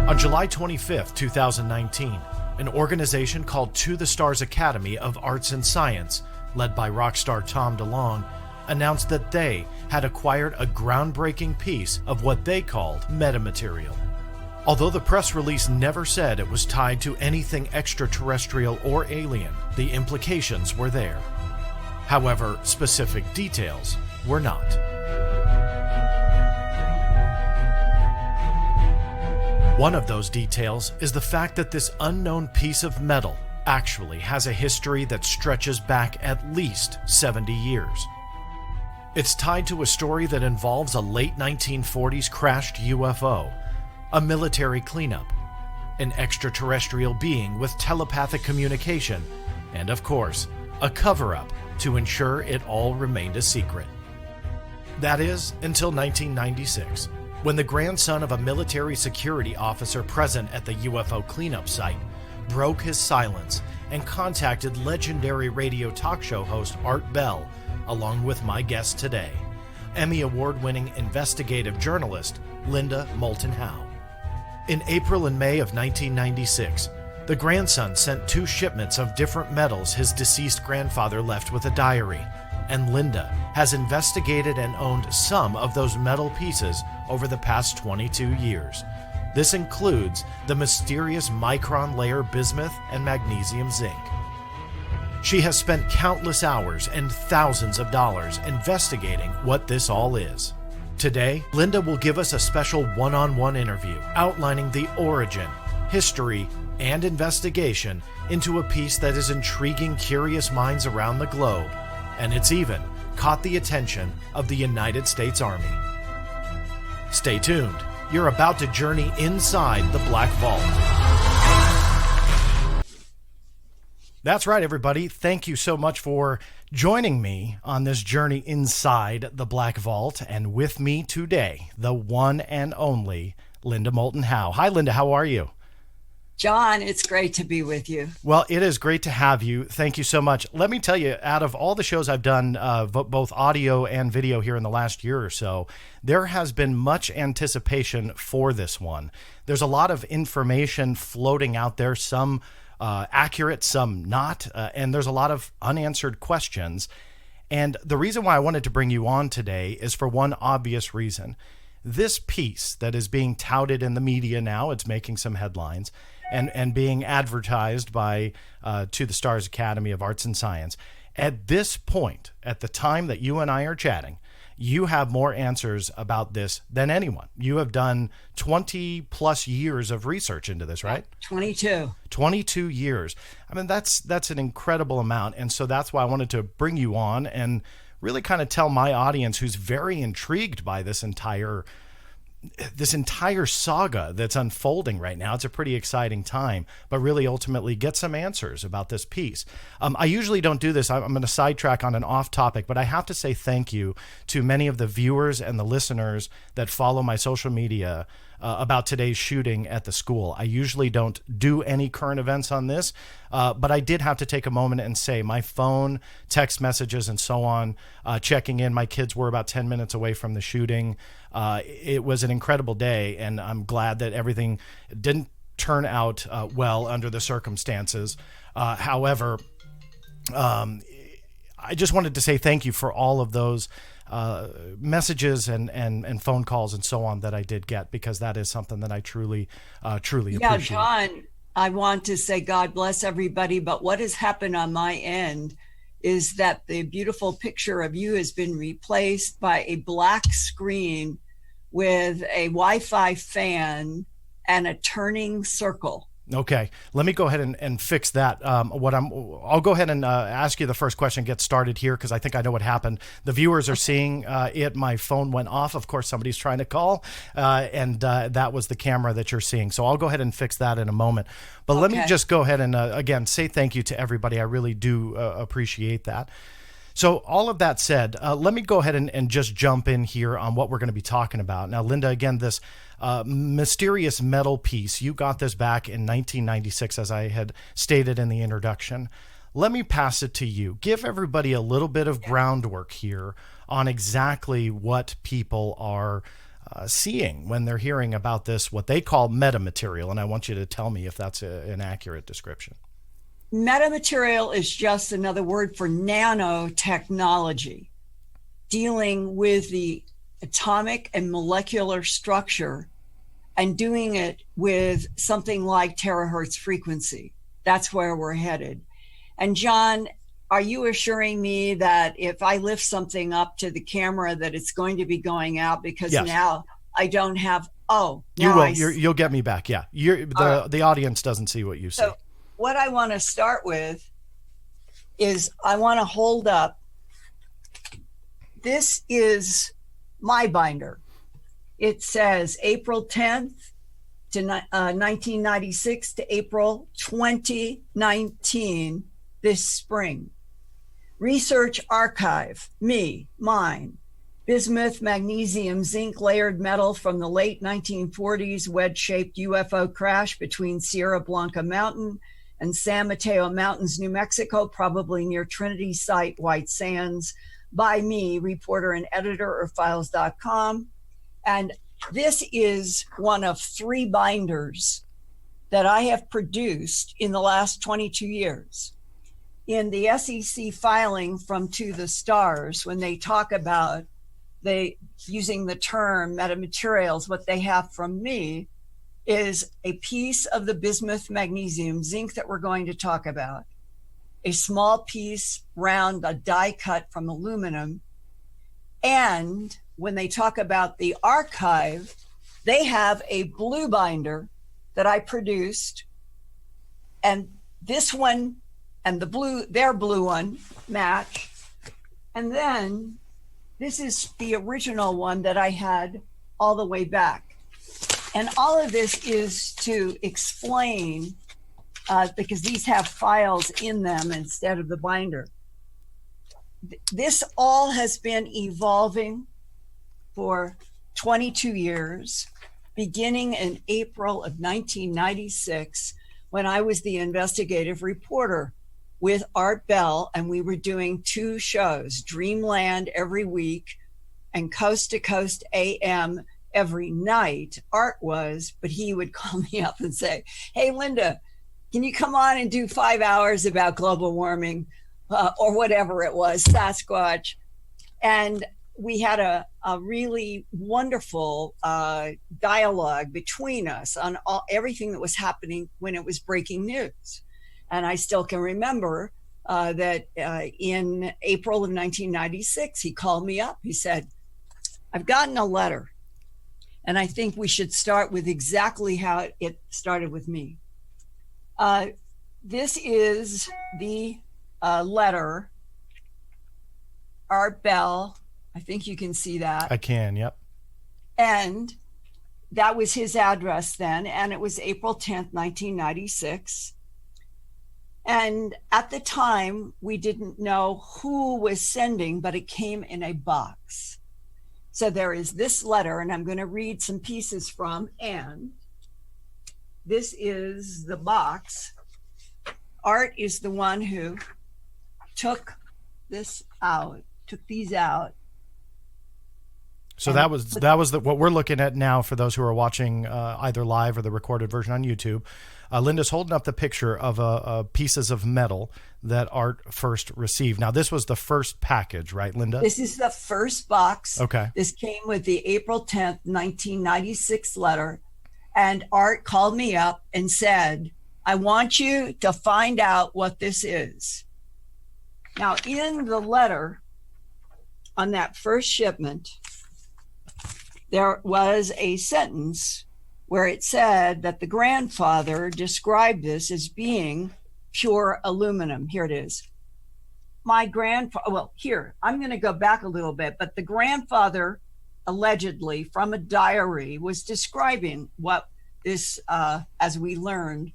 On July 25, 2019, an organization called To the Stars Academy of Arts and Science, led by rock star Tom DeLonge, announced that they had acquired a groundbreaking piece of what they called metamateriale. Although the press release never said it was tied to anything extraterrestrial or alien, the implications were there. However, specific details were not. One of those details is the fact that this unknown piece of metal actually has a history that stretches back at least 70 years. It's tied to a story that involves a late 1940s crashed UFO, a military cleanup, an extraterrestrial being with telepathic communication, and of course, a cover-up to ensure it all remained a secret. That is, until 1996, when the grandson of a military security officer present at the UFO cleanup site broke his silence and contacted legendary radio talk show host Art Bell, along with my guest today, Emmy Award-winning investigative journalist Linda Moulton Howe. In April and May of 1996, the grandson sent 2 shipments of different metals his deceased grandfather left with a diary, and Linda has investigated and owned some of those metal pieces over the past 22 years. This includes the mysterious micron layer bismuth and magnesium zinc. She has spent countless hours and thousands of dollars investigating what this all is. Today, Linda will give us a special one-on-one interview outlining the origin, history, and investigation into a piece that is intriguing curious minds around the globe, and it's even caught the attention of the United States Army. Stay tuned. You're about to journey inside the Black Vault. That's right, everybody. Thank you so much for joining me on this journey inside the Black Vault. And with me today, the one and only Linda Moulton Howe. Hi, Linda. How are you? John, it's great to be with you. Well, it is great to have you. Thank you so much. Let me tell you, out of all the shows I've done, both audio and video here in the last year or so, there has been much anticipation for this one. There's a lot of information floating out there, some accurate, some not, and there's a lot of unanswered questions. And the reason why I wanted to bring you on today is for one obvious reason. This piece that is being touted in the media now, it's making some headlines, and being advertised by To the Stars Academy of Arts and Science. At this point, at the time that you and I are chatting, you have more answers about this than anyone. You have done 20 plus years of research into this, right? 22 years. I mean, that's an incredible amount. And so that's why I wanted to bring you on and really kind of tell my audience, who's very intrigued by this entire saga that's unfolding right now. It's a pretty exciting time, but really ultimately get some answers about this piece. I usually don't do this. I'm going to sidetrack on an off topic, but I have to say thank you to many of the viewers and the listeners that follow my social media about today's shooting at the school. I usually don't do any current events on this, but I did have to take a moment and say my phone, text messages, and so on, checking in. My kids were about 10 minutes away from the shooting. It was an incredible day, and I'm glad that everything didn't turn out well under the circumstances. However, I just wanted to say thank you for all of those messages and phone calls and so on that I did get, because that is something that I truly appreciate. Yeah, John, I want to say God bless everybody, but what has happened on my end is that the beautiful picture of you has been replaced by a black screen with a Wi-Fi fan and a turning circle. Okay, let me go ahead and fix that. I'll go ahead and ask you the first question, get started here, because I think I know what happened. The viewers are seeing it. My phone went off. Of course, somebody's trying to call, and that was the camera that you're seeing. So I'll go ahead and fix that in a moment. But let me just go ahead and, again, say thank you to everybody. I really do appreciate that. So all of that said, let me go ahead and just jump in here on what we're going to be talking about. Now, Linda, again, this mysterious metal piece, you got this back in 1996, as I had stated in the introduction. Let me pass it to you. Give everybody a little bit of groundwork here on exactly what people are seeing when they're hearing about this, what they call metamaterial? And I want you to tell me if that's an accurate description. Metamaterial is just another word for nanotechnology, dealing with the atomic and molecular structure and doing it with something like terahertz frequency. That's where we're headed. And John, are you assuring me that if I lift something up to the camera that it's going to be going out? Because yes. Now I don't have, you will. You'll get me back. Yeah. The audience doesn't see what you see. So what I want to start with is I want to hold up. This is my binder. It says April 10th to 1996 to April 2019, this spring. Research archive, mine. Bismuth, magnesium, zinc layered metal from the late 1940s wedge-shaped UFO crash between Sierra Blanca Mountain and San Mateo Mountains, New Mexico, probably near Trinity Site, White Sands, by me, reporter and editor of files.com. And this is one of 3 binders that I have produced in the last 22 years. In the SEC filing from To the Stars, when they talk about using the term metamaterials, what they have from me is a piece of the bismuth magnesium zinc that we're going to talk about, a small piece round, a die cut from aluminum. And when they talk about the archive, they have a blue binder that I produced, and this one and the blue, their blue one match. And then this is the original one that I had all the way back. And all of this is to explain, because these have files in them instead of the binder. This all has been evolving for 22 years, beginning in April of 1996, when I was the investigative reporter with Art Bell, and we were doing 2 shows, Dreamland every week and Coast to Coast AM every night. Art was, but he would call me up and say, hey, Linda, can you come on and do 5 hours about global warming or whatever it was, Sasquatch? And we had a really wonderful dialogue between us on everything that was happening when it was breaking news. And I still can remember that in April of 1996, he called me up. He said, I've gotten a letter, and I think we should start with exactly how it started with me. This is the letter, Art Bell. I think you can see that. I can, yep. And that was his address then, and it was April 10th, 1996. And at the time, we didn't know who was sending, but it came in a box. So there is this letter, and I'm going to read some pieces from, and this is the box. Art is the one who took these out. So that was what we're looking at now for those who are watching either live or the recorded version on YouTube. Linda's holding up the picture of pieces of metal that Art first received. Now, this was the first package, right, Linda? This is the first box. Okay. This came with the April 10th, 1996 letter. And Art called me up and said, I want you to find out what this is. Now, in the letter on that first shipment, there was a sentence where it said that the grandfather described this as being pure aluminum. Here it is. My grandfather, well, here, I'm going to go back a little bit, but the grandfather allegedly from a diary was describing what this, as we learned,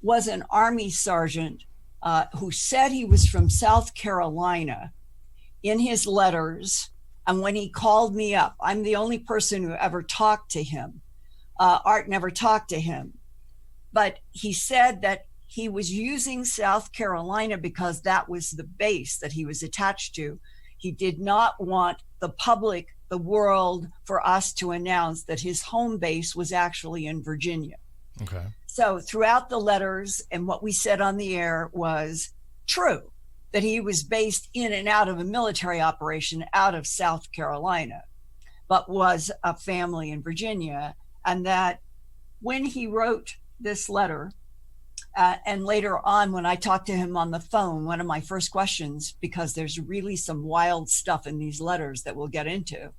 was an Army sergeant who said he was from South Carolina in his letters. And when he called me up, I'm the only person who ever talked to him. Art never talked to him. But he said that he was using South Carolina because that was the base that he was attached to. He did not want the public the world for us to announce that his home base was actually in Virginia. Okay. So throughout the letters and what we said on the air was true, that he was based in and out of a military operation out of South Carolina, but was a family in Virginia. And that when he wrote this letter, and later on, when I talked to him on the phone, one of my first questions, because there's really some wild stuff in these letters that we'll get into,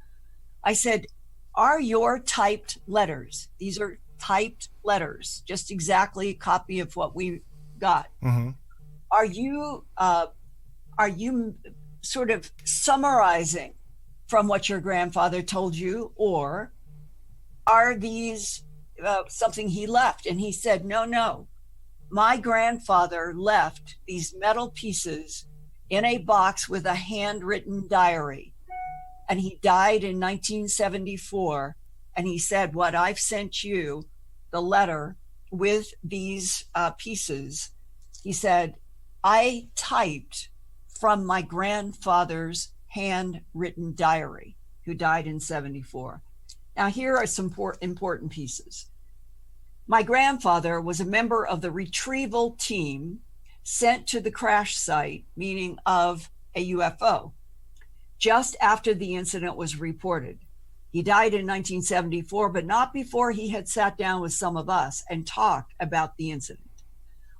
I said, are your typed letters? These are typed letters, just exactly a copy of what we got. Mm-hmm. Are you sort of summarizing from what your grandfather told you, or are these something he left? And he said, no. My grandfather left these metal pieces in a box with a handwritten diary. And he died in 1974. And he said, what I've sent you, the letter with these pieces, he said, I typed from my grandfather's handwritten diary, who died in 74. Now, here are some important pieces. My grandfather was a member of the retrieval team sent to the crash site, meaning of a UFO, just after the incident was reported. He died in 1974, but not before he had sat down with some of us and talked about the incident.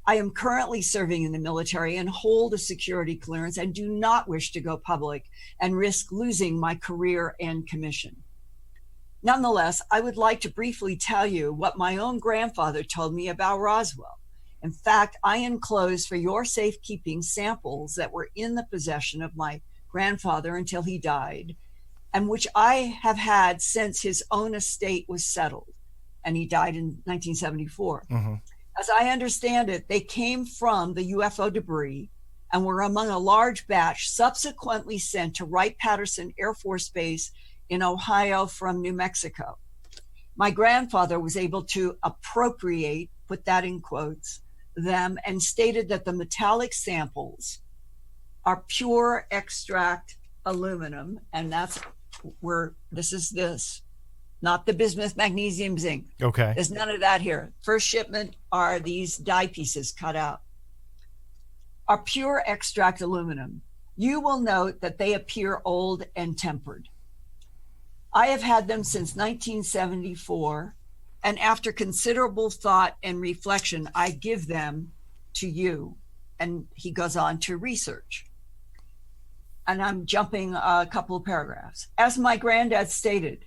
I am currently serving in the military and hold a security clearance and do not wish to go public and risk losing my career and commission. Nonetheless, I would like to briefly tell you what my own grandfather told me about Roswell. In fact, I enclosed for your safekeeping samples that were in the possession of my grandfather until he died, and which I have had since his own estate was settled, and he died in 1974. Mm-hmm. As I understand it, they came from the UFO debris and were among a large batch subsequently sent to Wright-Patterson Air Force Base in Ohio from New Mexico. My grandfather was able to appropriate, put that in quotes, them, and stated that the metallic samples are pure extract aluminum, and that's where this, not the bismuth, magnesium, zinc. Okay. There's none of that here. First shipment are these die pieces cut out. Are pure extract aluminum. You will note that they appear old and tempered. I have had them since 1974, and after considerable thought and reflection, I give them to you. And he goes on to research. And I'm jumping a couple of paragraphs. As my granddad stated,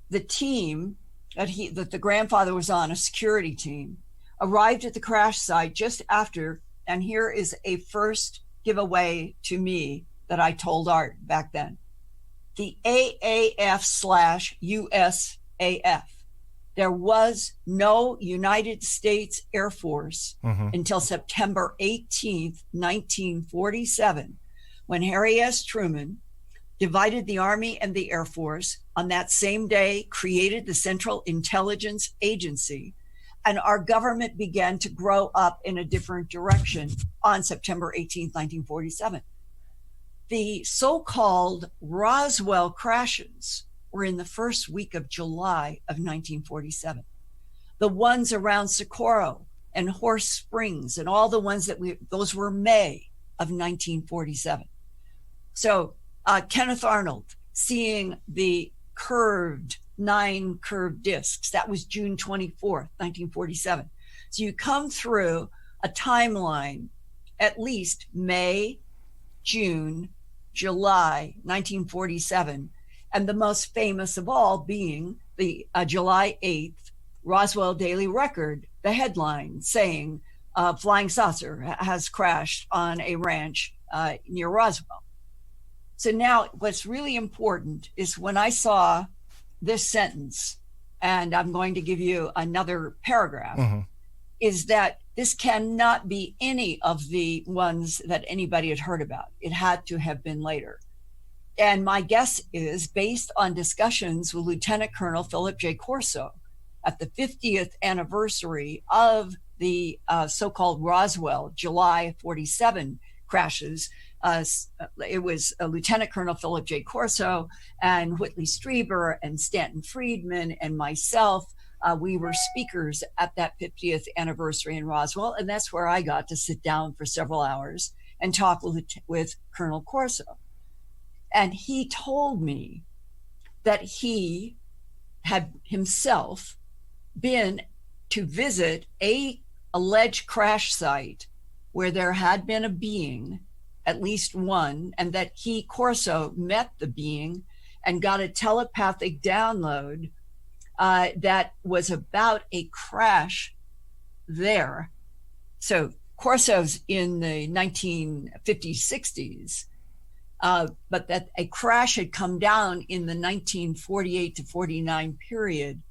the team that the grandfather was on, a security team, arrived at the crash site just after, and here is a first giveaway to me that I told Art back then. The AAF/USAF. There was no United States Air Force until September 18th, 1947, when Harry S. Truman divided the Army and the Air Force, on that same day created the Central Intelligence Agency, and our government began to grow up in a different direction on September 18th, 1947. The so-called Roswell crashes were in the first week of July of 1947. The ones around Socorro and Horse Springs and all the ones those were May of 1947. So Kenneth Arnold seeing the 9 curved discs, that was June 24th, 1947. So you come through a timeline, at least May, June, July 1947, and the most famous of all being the July 8th Roswell Daily Record, the headline saying flying saucer has crashed on a ranch near Roswell. So now what's really important is when I saw this sentence, and I'm going to give you another paragraph, is that this cannot be any of the ones that anybody had heard about. It had to have been later. And my guess is, based on discussions with Lieutenant Colonel Philip J. Corso at the 50th anniversary of the so-called Roswell July 47 crashes, It was Lieutenant Colonel Philip J. Corso and Whitley Strieber and Stanton Friedman and myself. We were speakers at that 50th anniversary in Roswell, and that's where I got to sit down for several hours and talk with Colonel Corso. And he told me that he had himself been to visit a alleged crash site where there had been a being, at least one, and that he, Corso, met the being and got a telepathic download that was about a crash there. So Corso's in the 1950s, 60s, but that a crash had come down in the 1948 to 49 period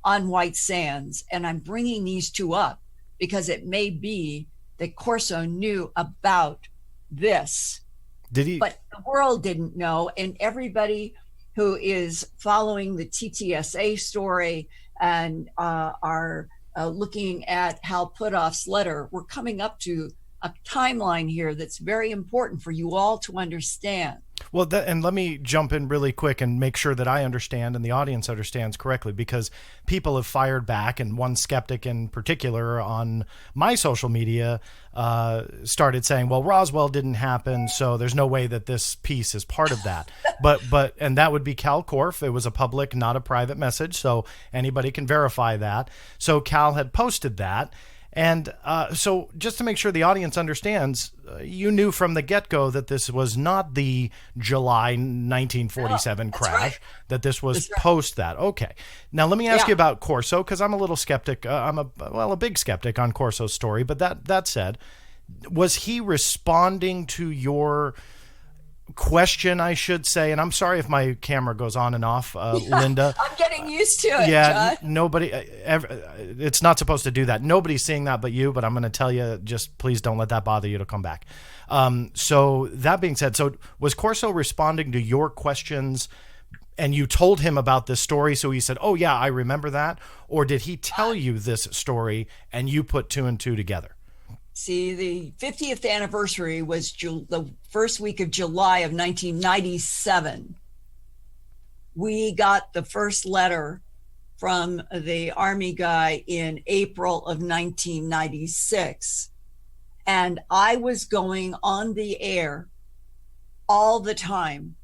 on White Sands. And I'm bringing these two up because it may be that Corso knew about this. Did he? But the world didn't know. And everybody who is following the TTSA story and are looking at Hal Puthoff's letter, we're coming up to a timeline here that's very important for you all to understand. Well, and let me jump in really quick and make sure that I understand and the audience understands correctly, because people have fired back, and one skeptic in particular on my social media started saying, well, Roswell didn't happen, so there's no way that this piece is part of that. And that would be Cal Korff. It was a public, not a private message, so anybody can verify that. So Cal had posted that. And so just to make sure the audience understands, you knew from the get-go that this was not the July 1947 crash, right, that this was post that. Okay. Now, let me ask you about Corso, because I'm a little skeptic. I'm a big skeptic on Corso's story. But that said, was he responding to your question, I should say, and I'm sorry if my camera goes on and off, Linda. I'm getting used to it, yeah, John. Nobody, it's not supposed to do that. Nobody's seeing that but you, but I'm going to tell you, just please don't let that bother you to come back. So that being said, so was Corso responding to your questions and you told him about this story, so he said, oh yeah, I remember that? Or did he tell you this story and you put two and two together? See, the 50th anniversary was the first week of July of 1997. We got the first letter from the Army guy in April of 1996. And I was going on the air all the time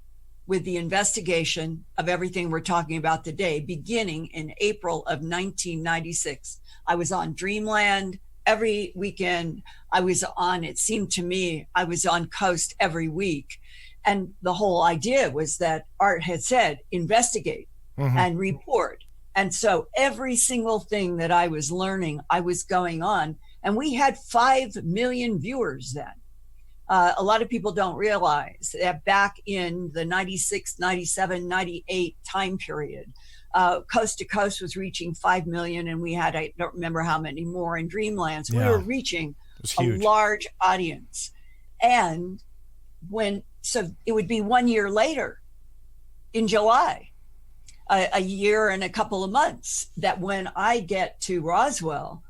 with the investigation of everything we're talking about today, beginning in April of 1996. I was on Dreamland. Every weekend I was on, it seemed to me, I was on Coast every week. And the whole idea was that Art had said, investigate and report. And so every single thing that I was learning, I was going on. And we had 5 million viewers then. A lot of people don't realize that back in the 96, 97, 98 time period, Coast to Coast was reaching 5 million, and we had, I don't remember how many more in Dreamlands. We were reaching a large audience. And so it would be 1 year later in July, a year and a couple of months, that when I get to Roswell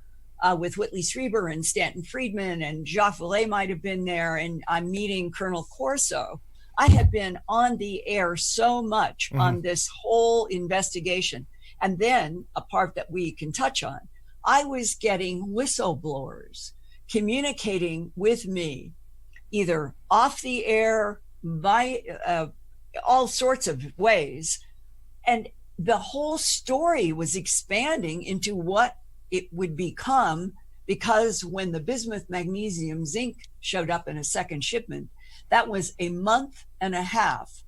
with Whitley Strieber and Stanton Friedman, and Jacques Vallée might have been there, and I'm meeting Colonel Corso. I had been on the air so much on this whole investigation. And then a part that we can touch on, I was getting whistleblowers communicating with me, either off the air, by all sorts of ways. And the whole story was expanding into what it would become, because when the bismuth, magnesium, zinc showed up in a second shipment, that was a month and a half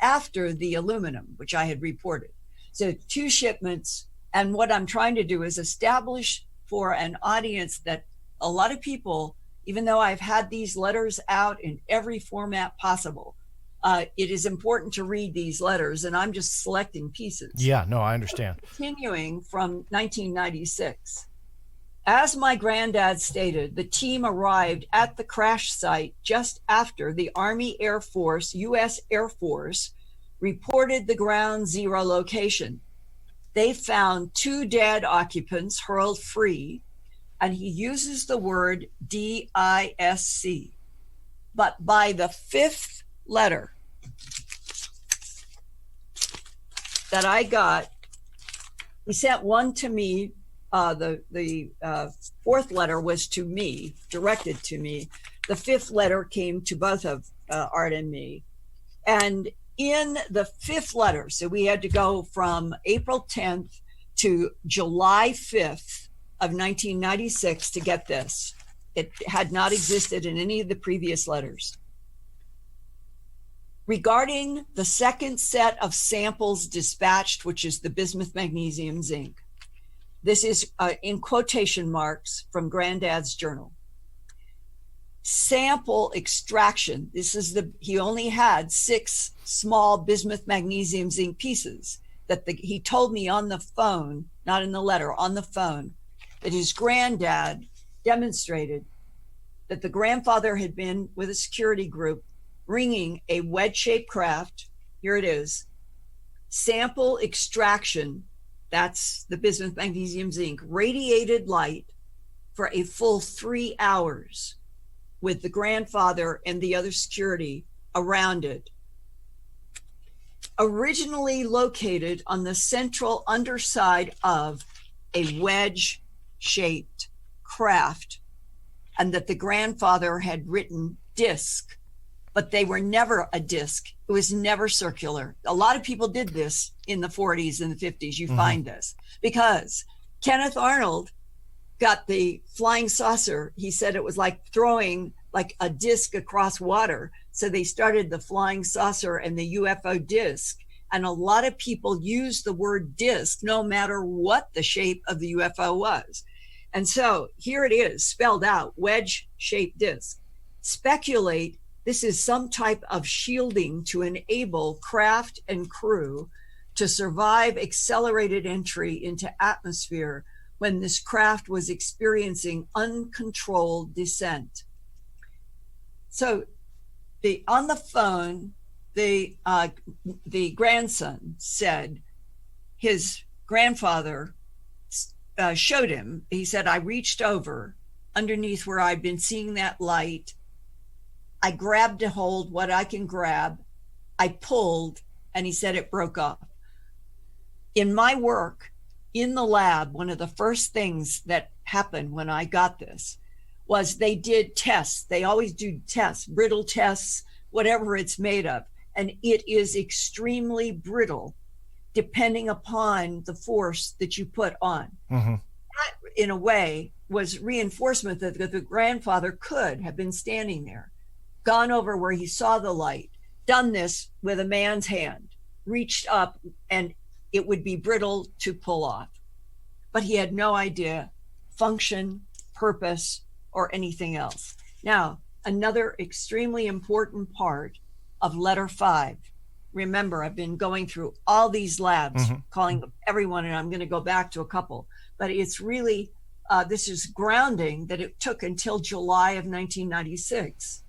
after the aluminum, which I had reported. So 2 shipments. And what I'm trying to do is establish for an audience that a lot of people, even though I've had these letters out in every format possible, it is important to read these letters, and I'm just selecting pieces. Yeah, no, I understand. Continuing from 1996. As my granddad stated, the team arrived at the crash site just after the Army Air Force, U.S. Air Force, reported the ground zero location. They found 2 dead occupants hurled free, and he uses the word DISC. But by the fifth letter that I got, he sent one to me. The fourth letter was to me, directed to me. The fifth letter came to both of Art and me. And in the fifth letter, so we had to go from April 10th to July 5th of 1996 to get this. It had not existed in any of the previous letters. Regarding the second set of samples dispatched, which is the bismuth, magnesium, zinc. This is in quotation marks from Granddad's journal. Sample extraction. This is he only had 6 small bismuth, magnesium, zinc pieces that he told me on the phone, not in the letter, on the phone, that his granddad demonstrated that the grandfather had been with a security group bringing a wedge-shaped craft. Here it is. Sample extraction. That's the bismuth, magnesium, zinc, radiated light for a full 3 hours with the grandfather and the other security around it. Originally located on the central underside of a wedge-shaped craft, and that the grandfather had written disc, but they were never a disc. It was never circular. A lot of people did this in the 40s and the 50s. You find this because Kenneth Arnold got the flying saucer. He said it was like throwing like a disc across water. So they started the flying saucer and the UFO disc. And a lot of people use the word disc no matter what the shape of the UFO was. And so here it is spelled out, wedge-shaped disc. Speculate this is some type of shielding to enable craft and crew to survive accelerated entry into atmosphere when this craft was experiencing uncontrolled descent. So on the phone, the grandson said his grandfather showed him. He said, I reached over underneath where I'd been seeing that light. I grabbed a hold, what I can grab. I pulled, and he said it broke off. In my work in the lab, one of the first things that happened when I got this was they did tests. They always do tests, brittle tests, whatever it's made of. And it is extremely brittle depending upon the force that you put on. That, in a way, was reinforcement that the grandfather could have been standing there, gone over where he saw the light, done this with a man's hand, reached up, and it would be brittle to pull off. But he had no idea function, purpose, or anything else. Now, another extremely important part of letter 5. Remember, I've been going through all these labs, calling everyone, and I'm going to go back to a couple. But it's really, this is grounding that it took until July of 1996.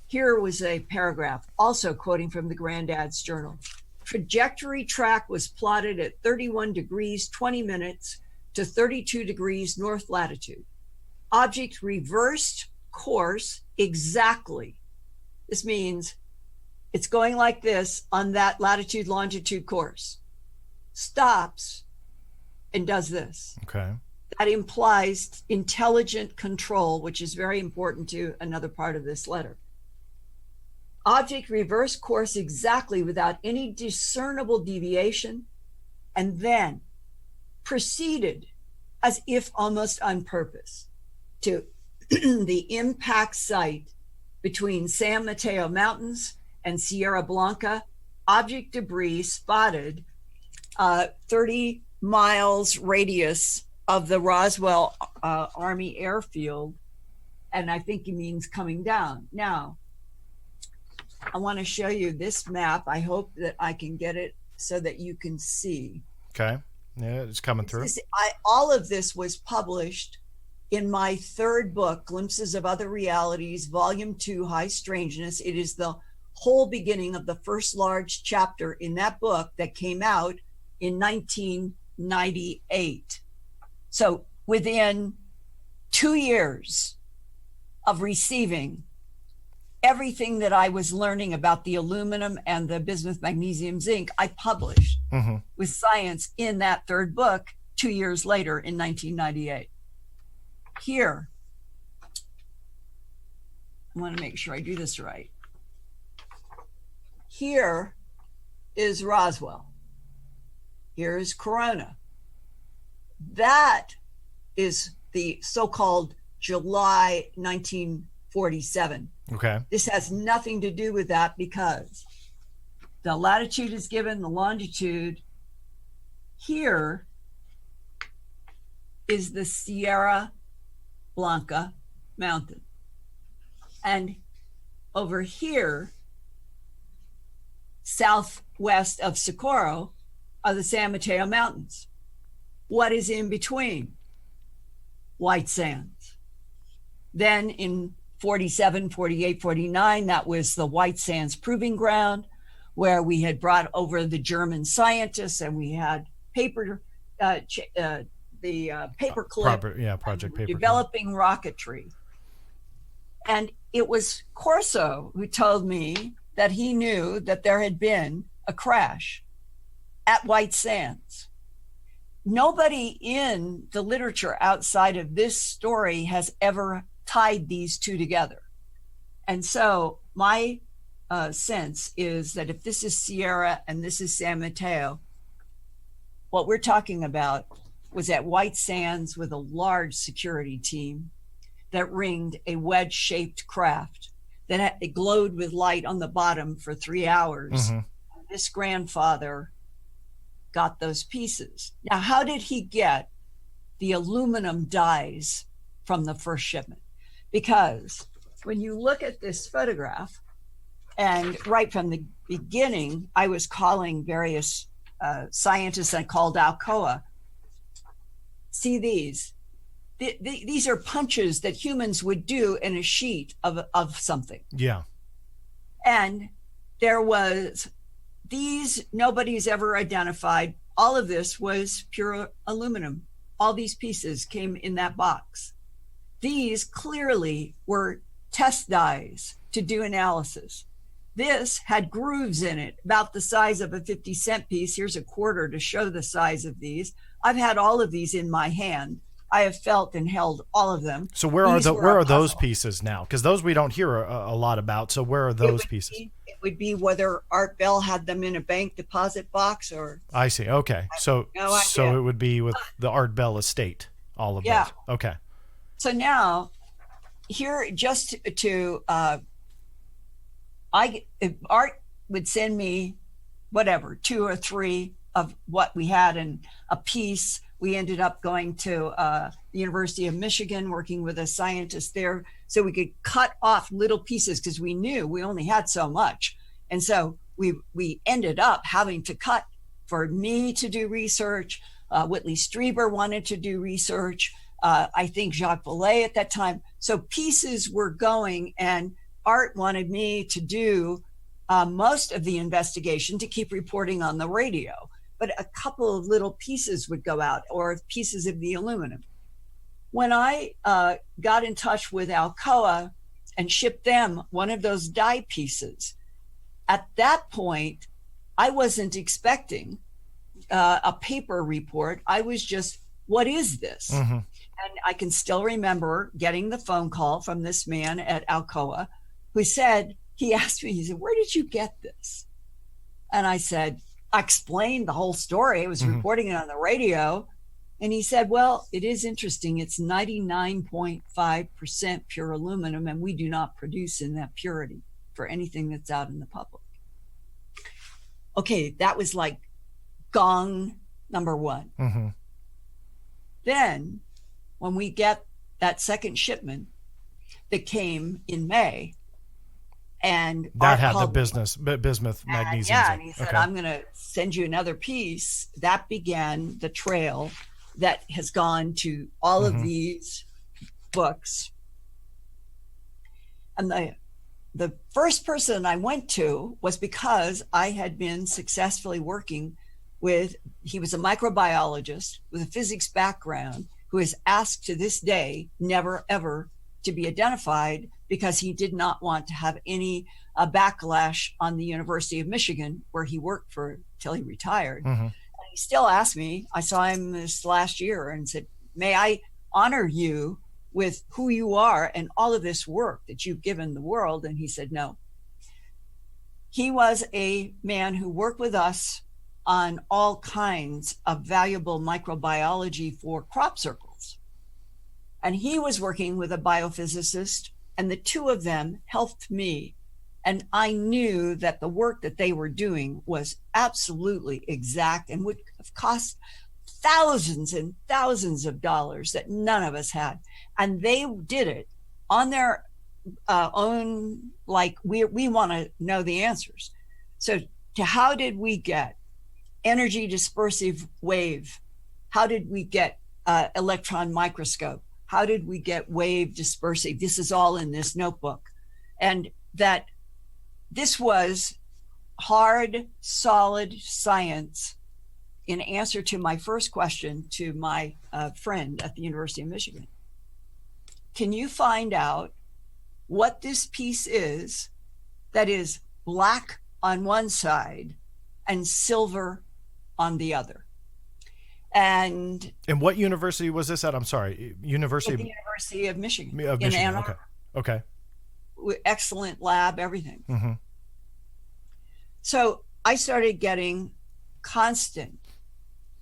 Here was a paragraph, also quoting from the Granddad's journal. Trajectory track was plotted at 31 degrees, 20 minutes to 32 degrees north latitude. Object reversed course exactly. This means it's going like this on that latitude, longitude course. Stops and does this. Okay. That implies intelligent control, which is very important to another part of this letter. Object reversed course exactly without any discernible deviation, and then proceeded as if almost on purpose to the impact site between San Mateo Mountains and Sierra Blanca. Object debris spotted 30 miles radius of the Roswell Army Airfield, and I think he means coming down. Now, I want to show you this map. I hope that I can get it so that you can see. Okay. Yeah, it's coming through. All of this was published in my third book, Glimpses of Other Realities, Volume 2, High Strangeness. It is the whole beginning of the first large chapter in that book that came out in 1998. So within 2 years of receiving everything that I was learning about the aluminum and the bismuth, magnesium, zinc, I published with Science in that third book 2 years later in 1998. Here, I want to make sure I do this right. Here is Roswell. Here is Corona. That is the so-called July 1947. Okay. This has nothing to do with that because the latitude is given, the longitude. Here is the Sierra Blanca mountain. And over here, southwest of Socorro, are the San Mateo Mountains. What is in between? White sands. Then in 47, 48, 49, that was the White Sands Proving Ground, where we had brought over the German scientists and we had paper, the paperclip, Project Paperclip, developing rocketry. And it was Corso who told me that he knew that there had been a crash at White Sands. Nobody in the literature outside of this story has ever tied these two together. And so my sense is that if this is Sierra and this is San Mateo, what we're talking about was at White Sands with a large security team that ringed a wedge-shaped craft that it glowed with light on the bottom for 3 hours. This grandfather got those pieces. Now, how did he get the aluminum dyes from the first shipment? Because when you look at this photograph, and right from the beginning, I was calling various scientists. I called Alcoa. See these? These are punches that humans would do in a sheet of something. Yeah. And there was these, nobody's ever identified. All of this was pure aluminum. All these pieces came in that box. These clearly were test dies to do analysis. This had grooves in it, about the size of a 50-cent piece. Here's a quarter to show the size of these. I've had all of these in my hand. I have felt and held all of them. So where are those pieces now? Because those we don't hear a lot about. So where are those pieces? It would be whether Art Bell had them in a bank deposit box or. I see. Okay. So it would be with the Art Bell estate, all of those. Okay. So now, here, just to, if Art would send me whatever, 2 or 3 of what we had in a piece. We ended up going to the University of Michigan, working with a scientist there, so we could cut off little pieces because we knew we only had so much. And so we ended up having to cut for me to do research. Whitley Strieber wanted to do research. I think Jacques Vallée at that time. So pieces were going, and Art wanted me to do most of the investigation to keep reporting on the radio. But a couple of little pieces would go out, or pieces of the aluminum. When I got in touch with Alcoa and shipped them one of those die pieces, at that point, I wasn't expecting a paper report. I was just, what is this? And I can still remember getting the phone call from this man at Alcoa who said, he asked me, he said, where did you get this? And I said, I explained the whole story. I was reporting it on the radio. And he said, well, it is interesting. It's 99.5% pure aluminum, and we do not produce in that purity for anything that's out in the public. Okay, that was like gong number 1. Then when we get that second shipment that came in May, and that had the bismuth magnesium. And he said, I'm going to send you another piece. That began the trail that has gone to all of these books. And the first person I went to was because I had been successfully working with, he was a microbiologist with a physics background who is asked to this day, never ever to be identified, because he did not want to have any backlash on the University of Michigan, where he worked for till he retired. Mm-hmm. He still asked me, I saw him this last year and said, may I honor you with who you are and all of this work that you've given the world? And he said, no. He was a man who worked with us on all kinds of valuable microbiology for crop circles. And he was working with a biophysicist, and the two of them helped me. And I knew that the work that they were doing was absolutely exact and would have cost thousands and thousands of dollars that none of us had. And they did it on their own, like we want to know the answers. So to how did we get energy dispersive wave? How did we get electron microscope? How did we get wave dispersive? This is all in this notebook. And that this was hard, solid science in answer to my first question to my friend at the University of Michigan. Can you find out what this piece is that is black on one side and silver on the other? And what university was this at? I'm sorry, the University of Michigan. Of in Michigan. Ann Arbor. Okay. Excellent lab, everything. Mm-hmm. So I started getting constant.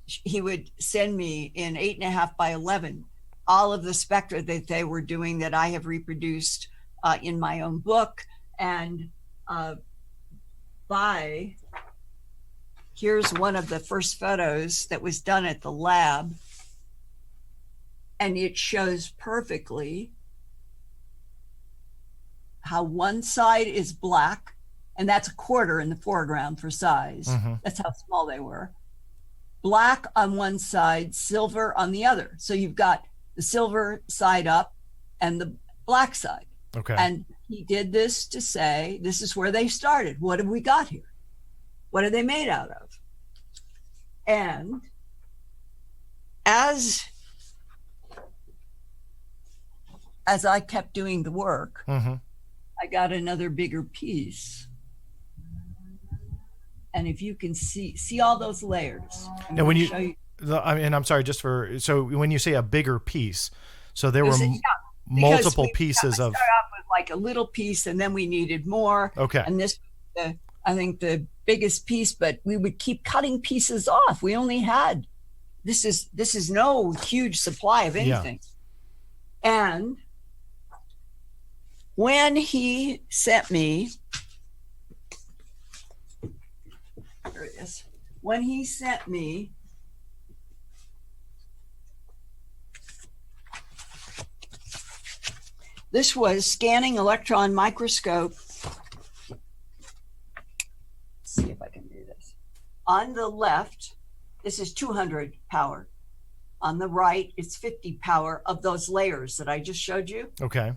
He would send me in 8.5 by 11 all of the spectra that they were doing that I have reproduced in my own book. And here's one of the first photos that was done at the lab. And it shows perfectly how one side is black, and that's a quarter in the foreground for size. Mm-hmm. That's how small they were. Black on one side, silver on the other. So you've got the silver side up and the black side. Okay. And he did this to say, this is where they started. What have we got here? What are they made out of? And as I kept doing the work, mm-hmm. I got another bigger piece. And if you can see all those layers. Now, when I'm sorry, so when you say a bigger piece, so there were multiple pieces of. We start off with like a little piece, and then we needed more. Okay. And this, I think, the biggest piece, but we would keep cutting pieces off. We only had, this is no huge supply of anything. Yeah. And when he sent me, there it is. When he sent me this was scanning electron microscope. Let's see if I can do this. On the left, this is 200 power. On the right, it's 50 power of those layers that I just showed you. Okay.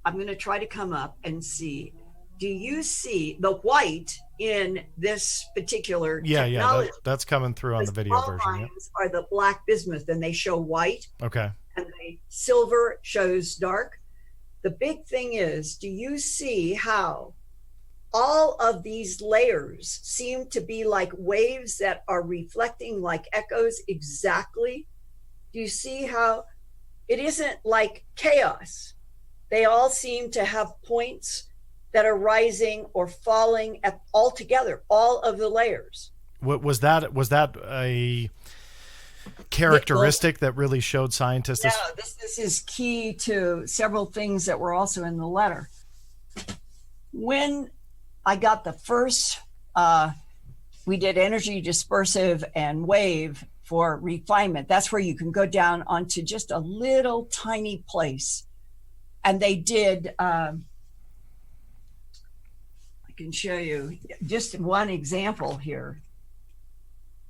I'm going to try to come up and see. Do you see the white in this particular technology? Yeah, that's coming through on the video version. Lines are the black bismuth, and they show white. Okay. And the silver shows dark. The big thing is, do you see how all of these layers seem to be like waves that are reflecting like echoes exactly? Do you see how it isn't like chaos? They all seem to have points that are rising or falling all together, all of the layers. What was that a characteristic that really showed scientists? No, this is key to several things that were also in the letter. When I got the first, we did energy dispersive and wave for refinement. That's where you can go down onto just a little tiny place. And they did, I can show you just one example here,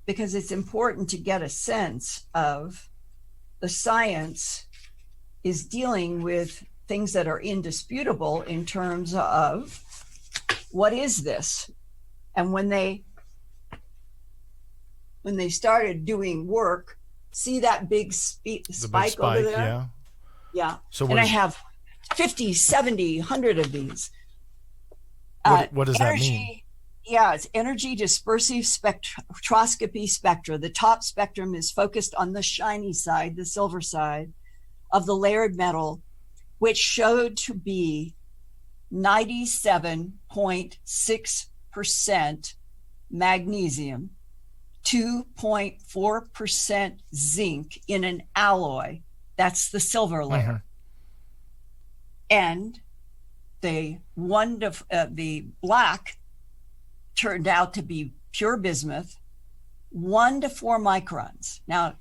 because it's important to get a sense of the science is dealing with things that are indisputable in terms of what is this? And when they started doing work, see that big spike over there? Yeah. Yeah. So and I have 50, 70, 100 of these. What does that mean? Yeah, it's energy dispersive spectroscopy spectra. The top spectrum is focused on the shiny side, the silver side of the layered metal, which showed to be 97.6% magnesium, 2.4% zinc in an alloy. That's the silver layer. And the black turned out to be pure bismuth, 1 to 4 microns. Now,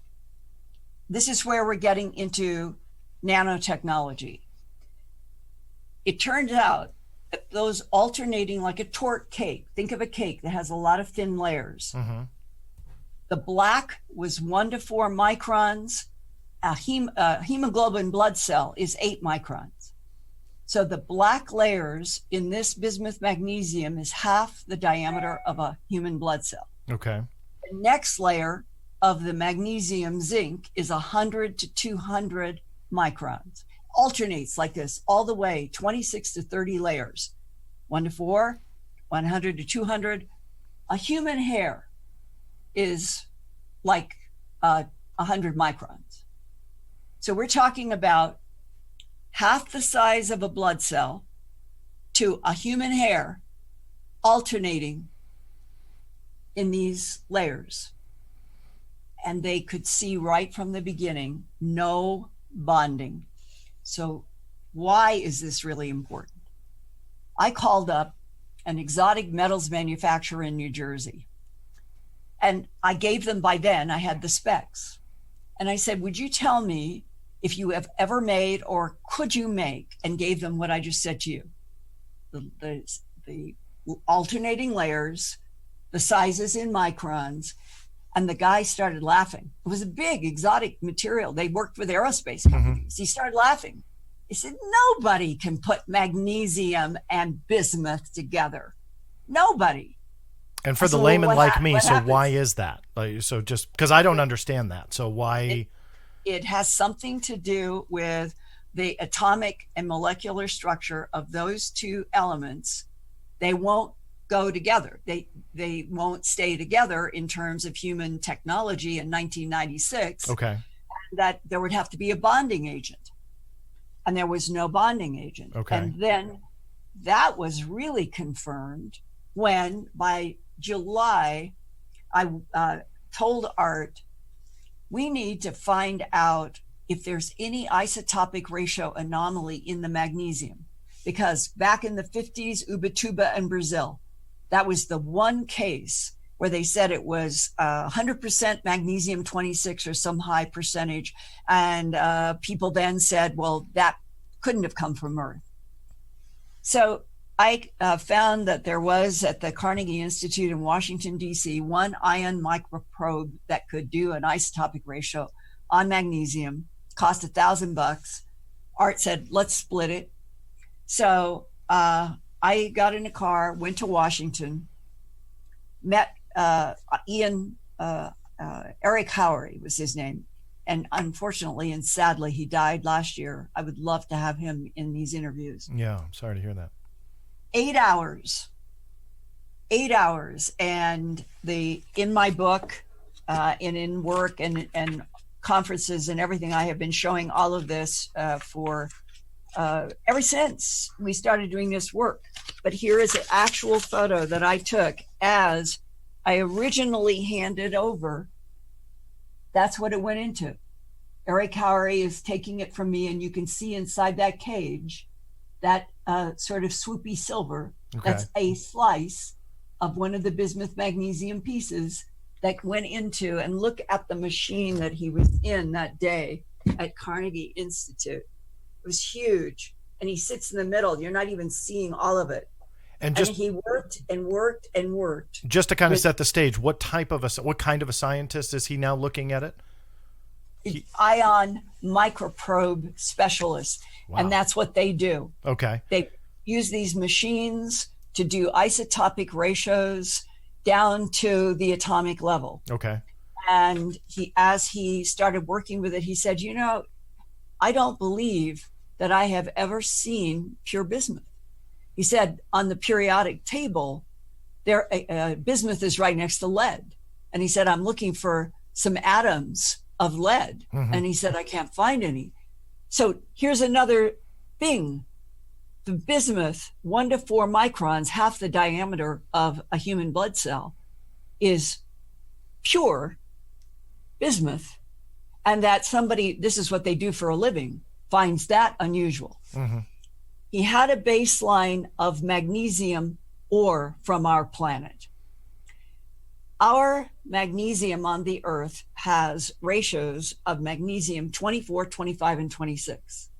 this is where we're getting into nanotechnology. It turned out that those alternating like a torte cake, think of a cake that has a lot of thin layers. The black was 1 to 4 microns. A hemoglobin blood cell is 8 microns. So the black layers in this bismuth magnesium is half the diameter of a human blood cell. Okay. The next layer of the magnesium zinc is 100 to 200 microns. Alternates like this all the way, 26 to 30 layers. 1 to 4, 100 to 200. A human hair is like 100 microns. So we're talking about half the size of a blood cell to a human hair alternating in these layers. And they could see right from the beginning, no bonding. So why is this really important? I called up an exotic metals manufacturer in New Jersey, and I gave them, by then I had the specs. And I said, would you tell me if you have ever made or could you make, and gave them what I just said to you, the alternating layers, the sizes in microns. And the guy started laughing. It was a big exotic material. They worked with aerospace companies. He started laughing. He said, nobody can put magnesium and bismuth together. Nobody. And for the layman like me, so why is that? So just because I don't understand that. So why? It has something to do with the atomic and molecular structure of those two elements. They won't go together. They won't stay together in terms of human technology in 1996. Okay. That there would have to be a bonding agent. And there was no bonding agent. Okay. And then that was really confirmed when by July, I told Art, we need to find out if there's any isotopic ratio anomaly in the magnesium. Because back in the 50s, Ubatuba and Brazil, that was the one case where they said it was 100% magnesium 26 or some high percentage. And people then said, well, that couldn't have come from Earth. So I found that there was at the Carnegie Institute in Washington, D.C., one ion microprobe that could do an isotopic ratio on magnesium, cost $1,000. Art said, let's split it. So I got in a car, went to Washington, met Eric Howery was his name. And unfortunately and sadly, he died last year. I would love to have him in these interviews. Yeah, I'm sorry to hear that. 8 hours. And in my book and in work and conferences and everything, I have been showing all of this for ever since we started doing this work. But here is an actual photo that I took as I originally handed over. That's what it went into. Eric Howery is taking it from me, and you can see inside that cage that sort of swoopy silver. Okay. That's a slice of one of the bismuth magnesium pieces that went into, and look at the machine that he was in that day at Carnegie Institute. It was huge. And he sits in the middle. You're not even seeing all of it. And he worked and worked and worked. Just to kind of set the stage, what kind of a scientist is he now looking at it? Ion microprobe specialist. Wow. And that's what they do. Okay. They use these machines to do isotopic ratios down to the atomic level. Okay. And as he started working with it, he said, I don't believe that I have ever seen pure bismuth. He said, on the periodic table, there bismuth is right next to lead. And he said, I'm looking for some atoms of lead. Mm-hmm. And he said, I can't find any. So here's another thing. The bismuth, 1 to 4 microns, half the diameter of a human blood cell, is pure bismuth. And that somebody, this is what they do for a living, finds that unusual. Mm-hmm. He had a baseline of magnesium ore from our planet. Our magnesium on the Earth has ratios of magnesium 24, 25, and 26.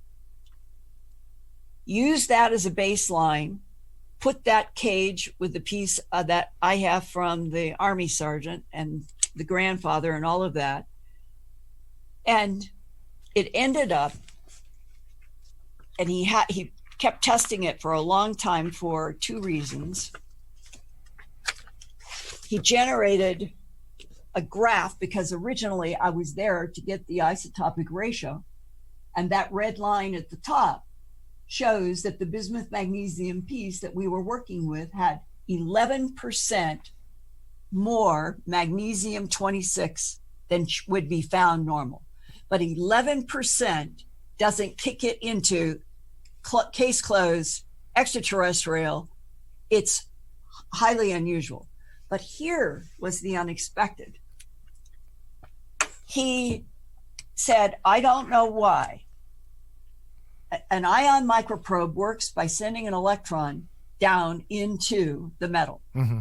Use that as a baseline, put that cage with the piece that I have from the Army sergeant and the grandfather and all of that. And it ended up, and he kept testing it for a long time for 2 reasons. He generated a graph because originally I was there to get the isotopic ratio. And that red line at the top shows that the bismuth magnesium piece that we were working with had 11% more magnesium 26 than would be found normal. But 11% doesn't kick it into case closed, extraterrestrial. It's highly unusual. But here was the unexpected. He said, I don't know why. An ion microprobe works by sending an electron down into the metal. Mm-hmm.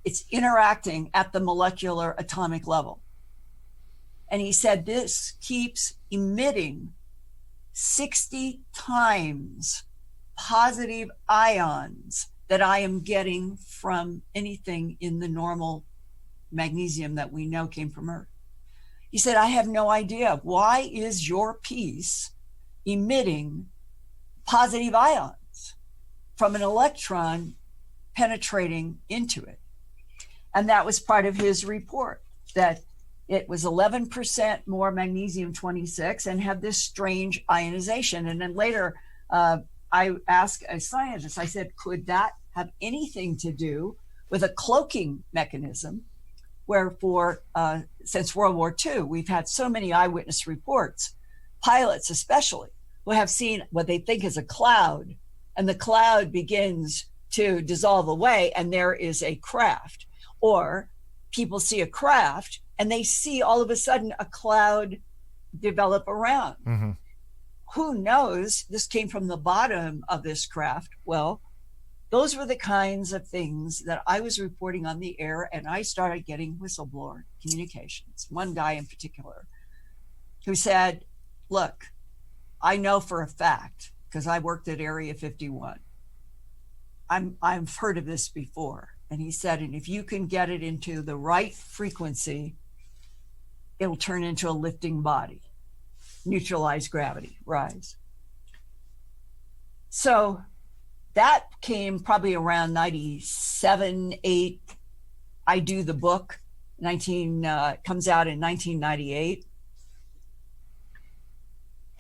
It's interacting at the molecular atomic level. And he said, this keeps emitting 60 times positive ions that I am getting from anything in the normal magnesium that we know came from Earth. He said, I have no idea. Why is your piece emitting positive ions from an electron penetrating into it? And that was part of his report, that it was 11% more magnesium 26 and had this strange ionization. And then later, I asked a scientist, I said, could that have anything to do with a cloaking mechanism where since World War II, we've had so many eyewitness reports, pilots especially, who have seen what they think is a cloud, and the cloud begins to dissolve away and there is a craft. Or people see a craft and they see all of a sudden a cloud develop around. Mm-hmm. Who knows? This came from the bottom of this craft. Well, those were the kinds of things that I was reporting on the air, and I started getting whistleblower communications. One guy in particular who said, look, I know for a fact, because I worked at Area 51, I've heard of this before. And he said, and if you can get it into the right frequency, it'll turn into a lifting body, neutralize gravity, rise. So that came probably around 97, 8. I do the book, comes out in 1998.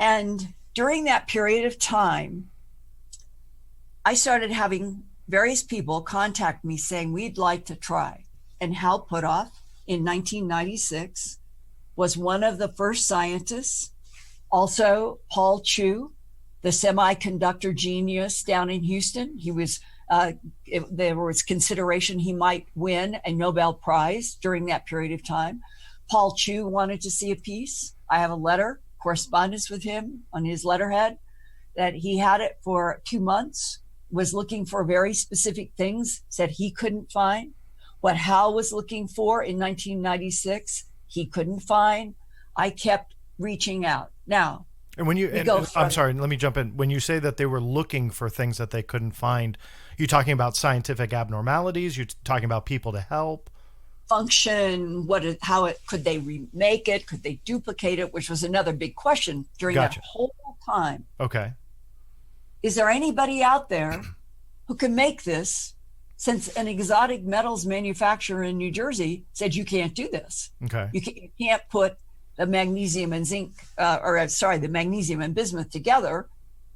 And during that period of time, I started having various people contact me saying, we'd like to try. And Hal Puthoff in 1996 was one of the first scientists. Also, Paul Chu, the semiconductor genius down in Houston. He was, there was consideration he might win a Nobel Prize during that period of time. Paul Chu wanted to see a piece. I have a letter, correspondence with him on his letterhead, that he had it for 2 months, was looking for very specific things, said he couldn't find. What Hal was looking for in 1996, he couldn't find. I kept reaching out. Now, and when I'm sorry, let me jump in. When you say that they were looking for things that they couldn't find, you're talking about scientific abnormalities? You're talking about people to help? Function, could they remake it? Could they duplicate it? Which was another big question during that whole time. Okay. Is there anybody out there who can make this, since an exotic metals manufacturer in New Jersey said you can't do this? Okay. You can't put the magnesium and zinc, the magnesium and bismuth together,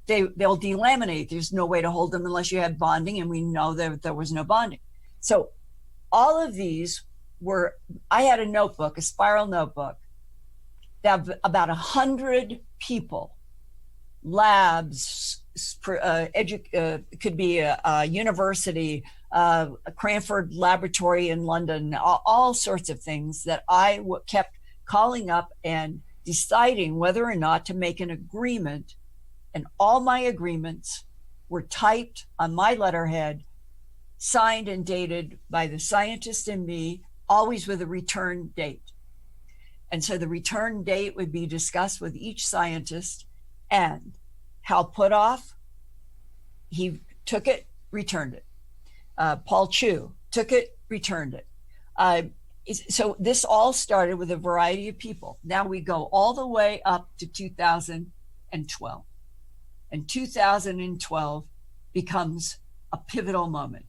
they'll delaminate. There's no way to hold them unless you had bonding, and we know that there was no bonding. So all of these I had a notebook, a spiral notebook, that about 100 people, labs, could be a university, a Cranford laboratory in London, all sorts of things that I kept calling up and deciding whether or not to make an agreement. And all my agreements were typed on my letterhead, signed and dated by the scientist and me, always with a return date. And so the return date would be discussed with each scientist, and Hal Puthoff, he took it, returned it. Paul Chu took it, returned it. So this all started with a variety of people. Now we go all the way up to 2012. And 2012 becomes a pivotal moment.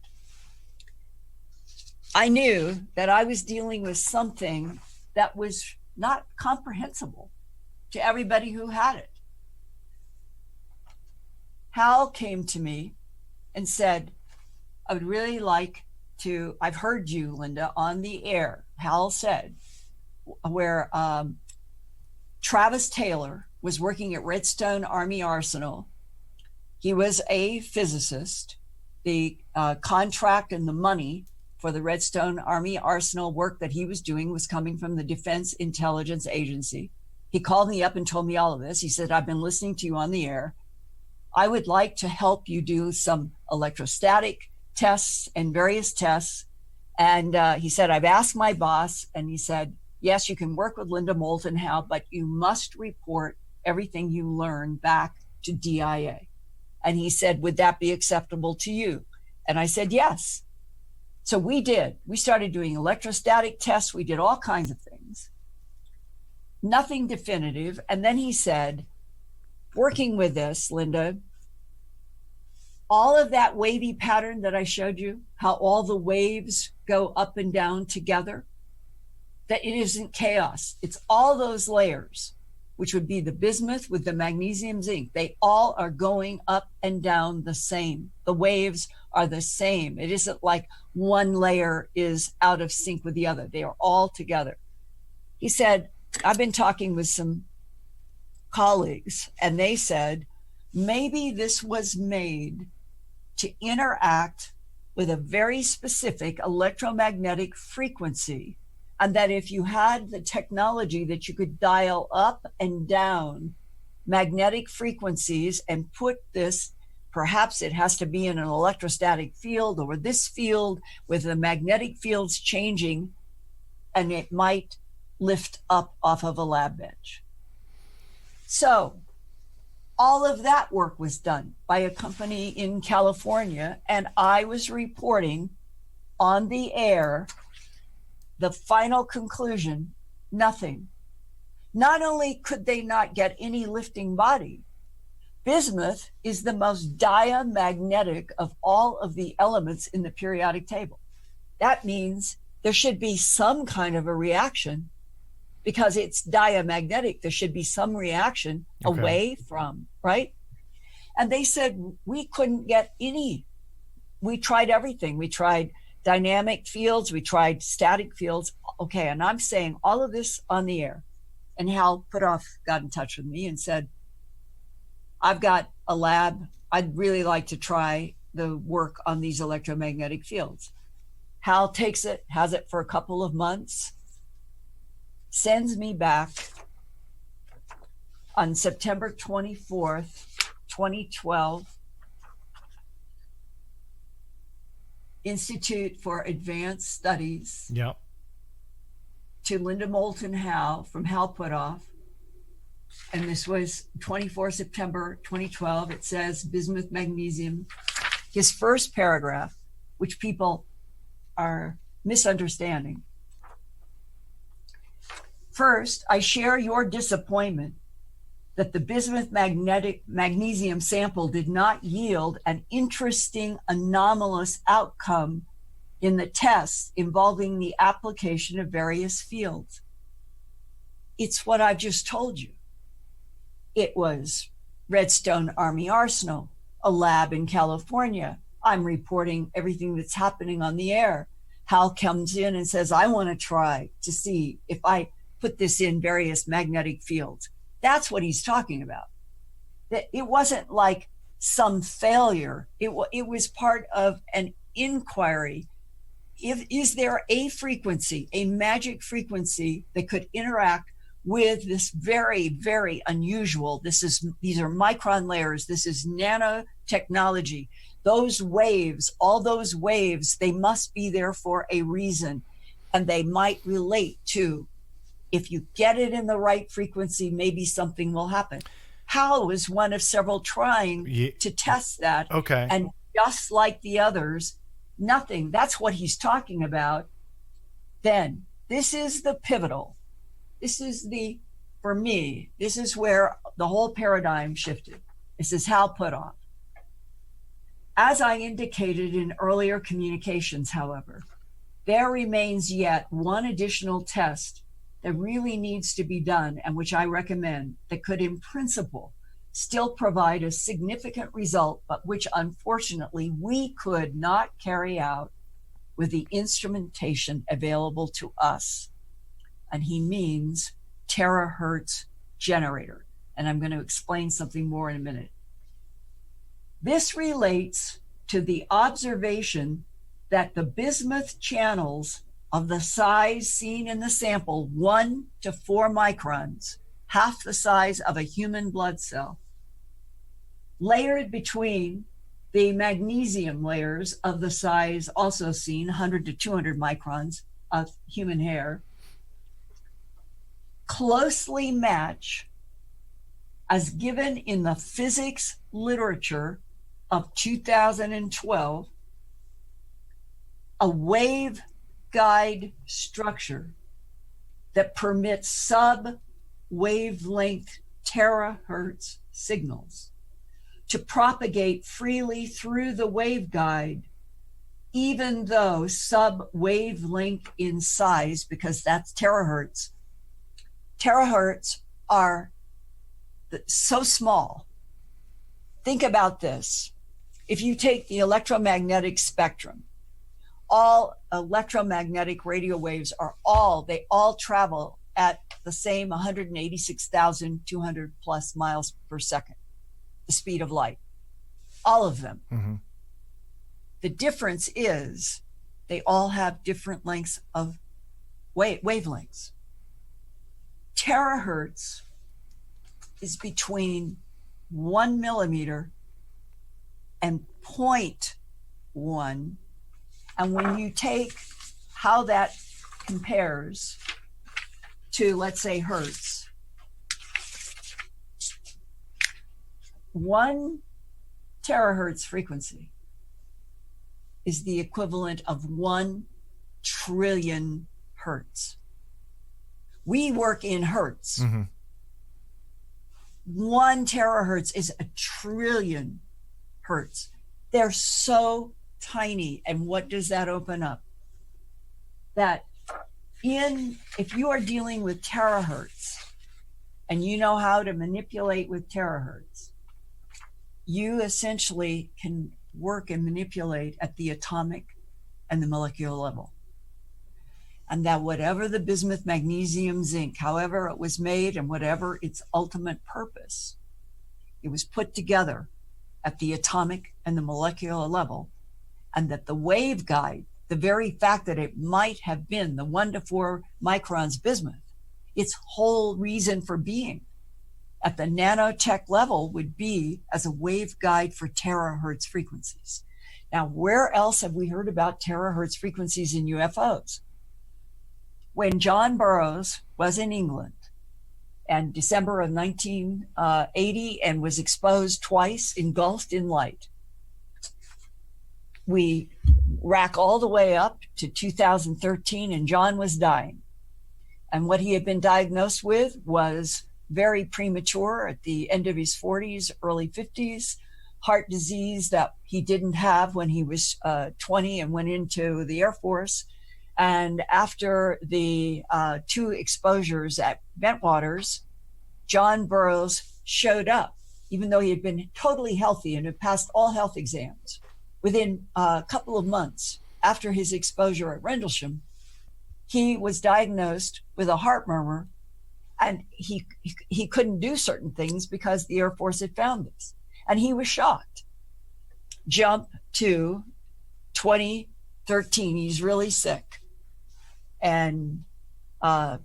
I knew that I was dealing with something that was not comprehensible to everybody who had it. Hal came to me and said, I would really like to, I've heard you, Linda, on the air, Hal said, where Travis Taylor was working at Redstone Army Arsenal. He was a physicist. The contract and the money for the Redstone Army Arsenal work that he was doing was coming from the Defense Intelligence Agency. He called me up and told me all of this. He said, I've been listening to you on the air. I would like to help you do some electrostatic tests and various tests. And he said, I've asked my boss, and he said, yes, you can work with Linda Moulton Howe, but you must report everything you learn back to DIA. And he said, would that be acceptable to you? And I said, yes. So we did. We started doing electrostatic tests. We did all kinds of things. Nothing definitive. And then he said, working with this, Linda, all of that wavy pattern that I showed you, how all the waves go up and down together, that it isn't chaos. It's all those layers, which would be the bismuth with the magnesium zinc. They all are going up and down the same. The waves are the same. It isn't like one layer is out of sync with the other. They are all together. He said, I've been talking with some colleagues, and they said, maybe this was made to interact with a very specific electromagnetic frequency, and that if you had the technology that you could dial up and down magnetic frequencies and put this, perhaps it has to be in an electrostatic field or this field with the magnetic fields changing, and it might lift up off of a lab bench. So all of that work was done by a company in California, and I was reporting on the air the final conclusion: nothing. Not only could they not get any lifting body, bismuth is the most diamagnetic of all of the elements in the periodic table. That means there should be some kind of a reaction, because it's diamagnetic. There should be some reaction away from, right? And they said, we couldn't get any. We tried everything. We tried dynamic fields. We tried static fields. Okay, and I'm saying all of this on the air. And Hal Puthoff got in touch with me and said, I've got a lab. I'd really like to try the work on these electromagnetic fields. Hal takes it, has it for a couple of months, sends me back on September 24th, 2012, Institute for Advanced Studies, to Linda Moulton Howe from Hal Puthoff. And this was 24 September 2012. It says bismuth magnesium. His first paragraph, which people are misunderstanding. First, I share your disappointment that the bismuth magnesium sample did not yield an interesting anomalous outcome in the tests involving the application of various fields. It's what I've just told you. It was Redstone Army Arsenal, a lab in California. I'm reporting everything that's happening on the air. Hal comes in and says, I want to try to see if I put this in various magnetic fields. That's what he's talking about. That it wasn't like some failure. It was part of an inquiry. Is there a frequency, a magic frequency that could interact with this very, very unusual, these are micron layers, this is nanotechnology. Those waves, all those waves, they must be there for a reason. And they might relate to, if you get it in the right frequency, maybe something will happen. Hal was one of several trying to test that. Okay. And just like the others, nothing. That's what he's talking about. Then this is the pivotal. This is for me, this is where the whole paradigm shifted. This is Hal Puthoff. As I indicated in earlier communications, however, there remains yet one additional test that really needs to be done, and which I recommend, that could in principle still provide a significant result, but which unfortunately we could not carry out with the instrumentation available to us. And he means terahertz generator. And I'm going to explain something more in a minute. This relates to the observation that the bismuth channels of the size seen in the sample, 1 to 4 microns, half the size of a human blood cell, layered between the magnesium layers of the size also seen, 100 to 200 microns of human hair, closely match, as given in the physics literature of 2012, a waveguide structure that permits sub-wavelength terahertz signals to propagate freely through the waveguide, even though sub-wavelength in size, because that's terahertz. Terahertz are so small. Think about this. If you take the electromagnetic spectrum, all electromagnetic radio waves they all travel at the same 186,200 plus miles per second, the speed of light. All of them. Mm-hmm. The difference is they all have different lengths of wavelengths. Terahertz is between 1 millimeter and 0.1. And when you take how that compares to, let's say, hertz, 1 terahertz frequency is the equivalent of 1 trillion hertz. We work in hertz. Mm-hmm. 1 terahertz is a trillion hertz. They're so tiny. And what does that open up? That if you are dealing with terahertz and you know how to manipulate with terahertz, you essentially can work and manipulate at the atomic and the molecular level. And that whatever the bismuth, magnesium, zinc, however it was made and whatever its ultimate purpose, it was put together at the atomic and the molecular level, and that the waveguide, the very fact that it might have been the 1 to 4 microns bismuth, its whole reason for being at the nanotech level would be as a waveguide for terahertz frequencies. Now, where else have we heard about terahertz frequencies in UFOs? When John Burroughs was in England in December of 1980 and was exposed twice, engulfed in light, we rack all the way up to 2013, and John was dying. And what he had been diagnosed with was very premature at the end of his 40s, early 50s, heart disease that he didn't have when he was 20 and went into the Air Force. And after the 2 exposures at Bentwaters, John Burroughs showed up, even though he had been totally healthy and had passed all health exams. Within a couple of months after his exposure at Rendlesham, he was diagnosed with a heart murmur, and he couldn't do certain things because the Air Force had found this. And he was shocked. Jump to 2013, he's really sick. And Hal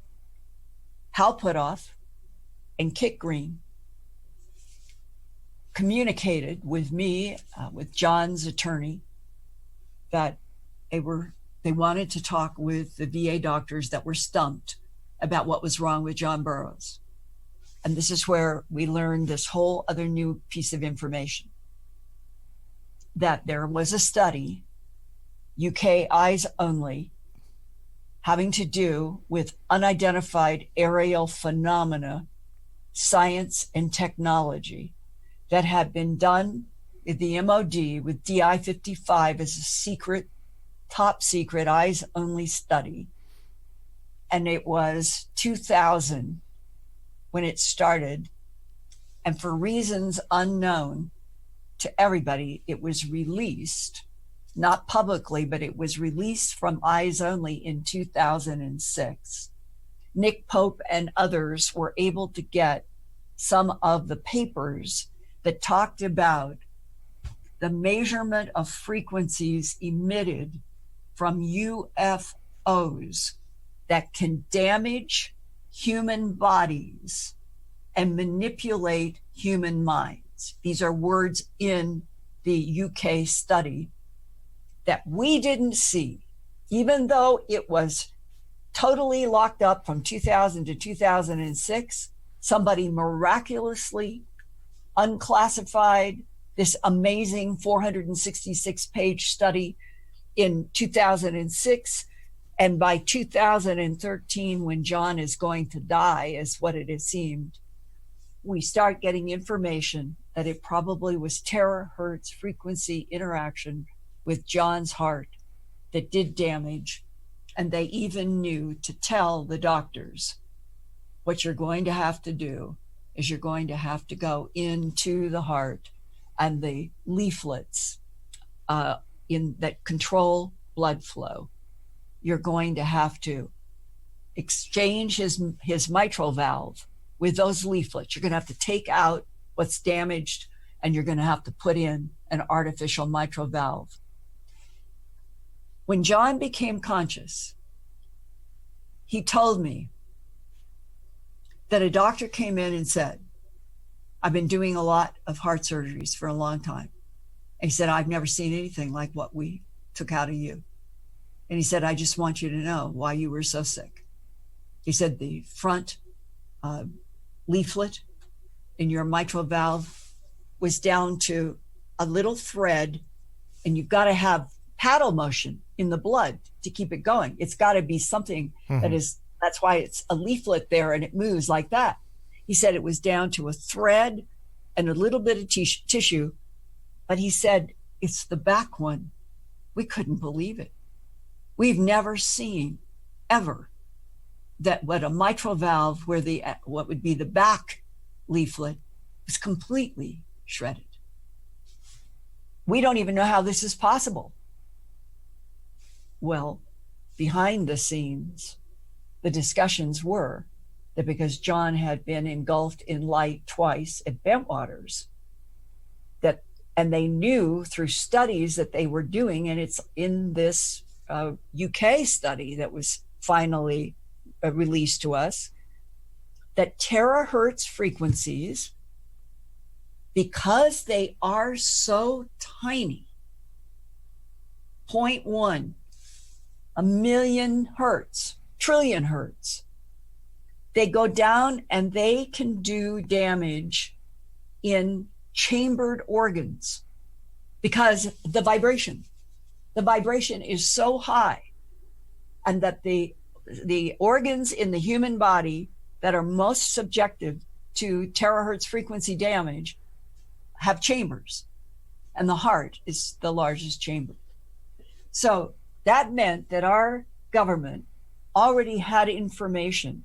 Puthoff and Kit Green communicated with me, with John's attorney, that they wanted to talk with the VA doctors that were stumped about what was wrong with John Burroughs. And this is where we learned this whole other new piece of information, that there was a study, UK eyes only, having to do with unidentified aerial phenomena, science and technology, that had been done at the MOD with DI-55 as a secret, top secret, eyes only study. And it was 2000 when it started. And for reasons unknown to everybody, it was released, not publicly, but it was released from eyes only in 2006. Nick Pope and others were able to get some of the papers that talked about the measurement of frequencies emitted from UFOs that can damage human bodies and manipulate human minds. These are words in the UK study that we didn't see, even though it was totally locked up from 2000 to 2006. Somebody miraculously unclassified this amazing 466-page study in 2006. And by 2013, when John is going to die, is what it has seemed, we start getting information that it probably was terahertz frequency interaction with John's heart that did damage. And they even knew to tell the doctors, what you're going to have to do is you're going to have to go into the heart, and the leaflets in that control blood flow, you're going to have to exchange his mitral valve with those leaflets. You're going to have to take out what's damaged, and you're going to have to put in an artificial mitral valve. When John became conscious, he told me that a doctor came in and said, I've been doing a lot of heart surgeries for a long time. And he said, I've never seen anything like what we took out of you. And he said, I just want you to know why you were so sick. He said, the front leaflet in your mitral valve was down to a little thread, and you've got to have paddle motion in the blood to keep it going. It's got to be something that's why it's a leaflet there and it moves like that. He said it was down to a thread and a little bit of tissue, but he said, it's the back one. We couldn't believe it. We've never seen ever that what a mitral valve where what would be the back leaflet was completely shredded. We don't even know how this is possible. Well, behind the scenes, the discussions were that because John had been engulfed in light twice at Bentwaters, and they knew through studies that they were doing, and it's in this UK study that was finally released to us, that terahertz frequencies, because they are so tiny, 0.1, a million hertz, trillion hertz, they go down and they can do damage in chambered organs because the vibration is so high, and that the organs in the human body that are most subjective to terahertz frequency damage have chambers, and the heart is the largest chamber. So that meant that our government already had information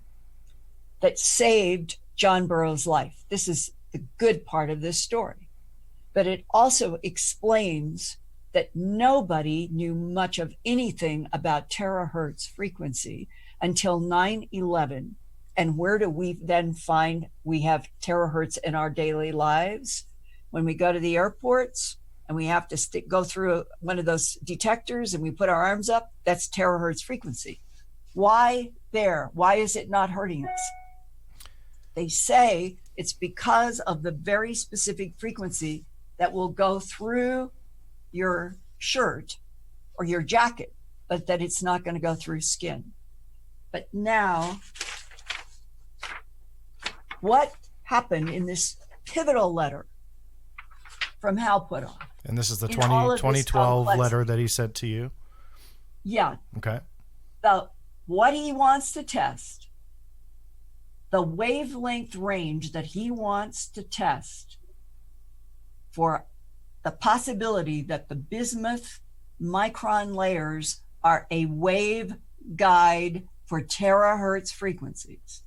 that saved John Burroughs' life. This is the good part of this story. But it also explains that nobody knew much of anything about terahertz frequency until 9/11. And where do we then find we have terahertz in our daily lives? When we go to the airports and we have to go through one of those detectors and we put our arms up, that's terahertz frequency. Why there? Why is it not hurting us? They say it's because of the very specific frequency that will go through your shirt or your jacket, but that it's not going to go through skin. But now, what happened in this pivotal letter from Hal Puthoff? And this is the 2012 letter that he sent to you? Yeah. Okay. What he wants to test, the wavelength range that he wants to test for the possibility that the bismuth micron layers are a wave guide for terahertz frequencies.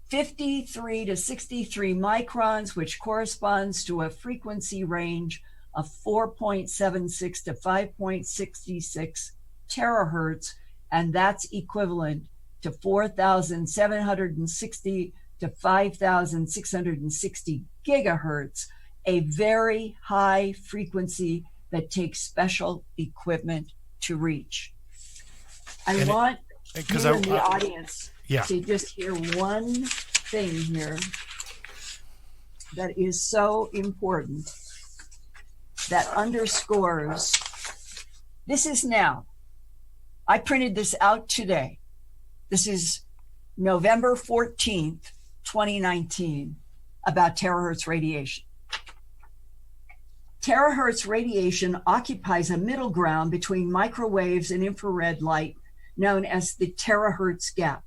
53 to 63 microns, which corresponds to a frequency range of 4.76 to 5.66 terahertz, and that's equivalent to 4,760 to 5,660 gigahertz, a very high frequency that takes special equipment to reach. I want you in the audience to just hear one thing here that is so important, that underscores, this is now. I printed this out today. This is November 14th, 2019, about terahertz radiation. Terahertz radiation occupies a middle ground between microwaves and infrared light, known as the terahertz gap,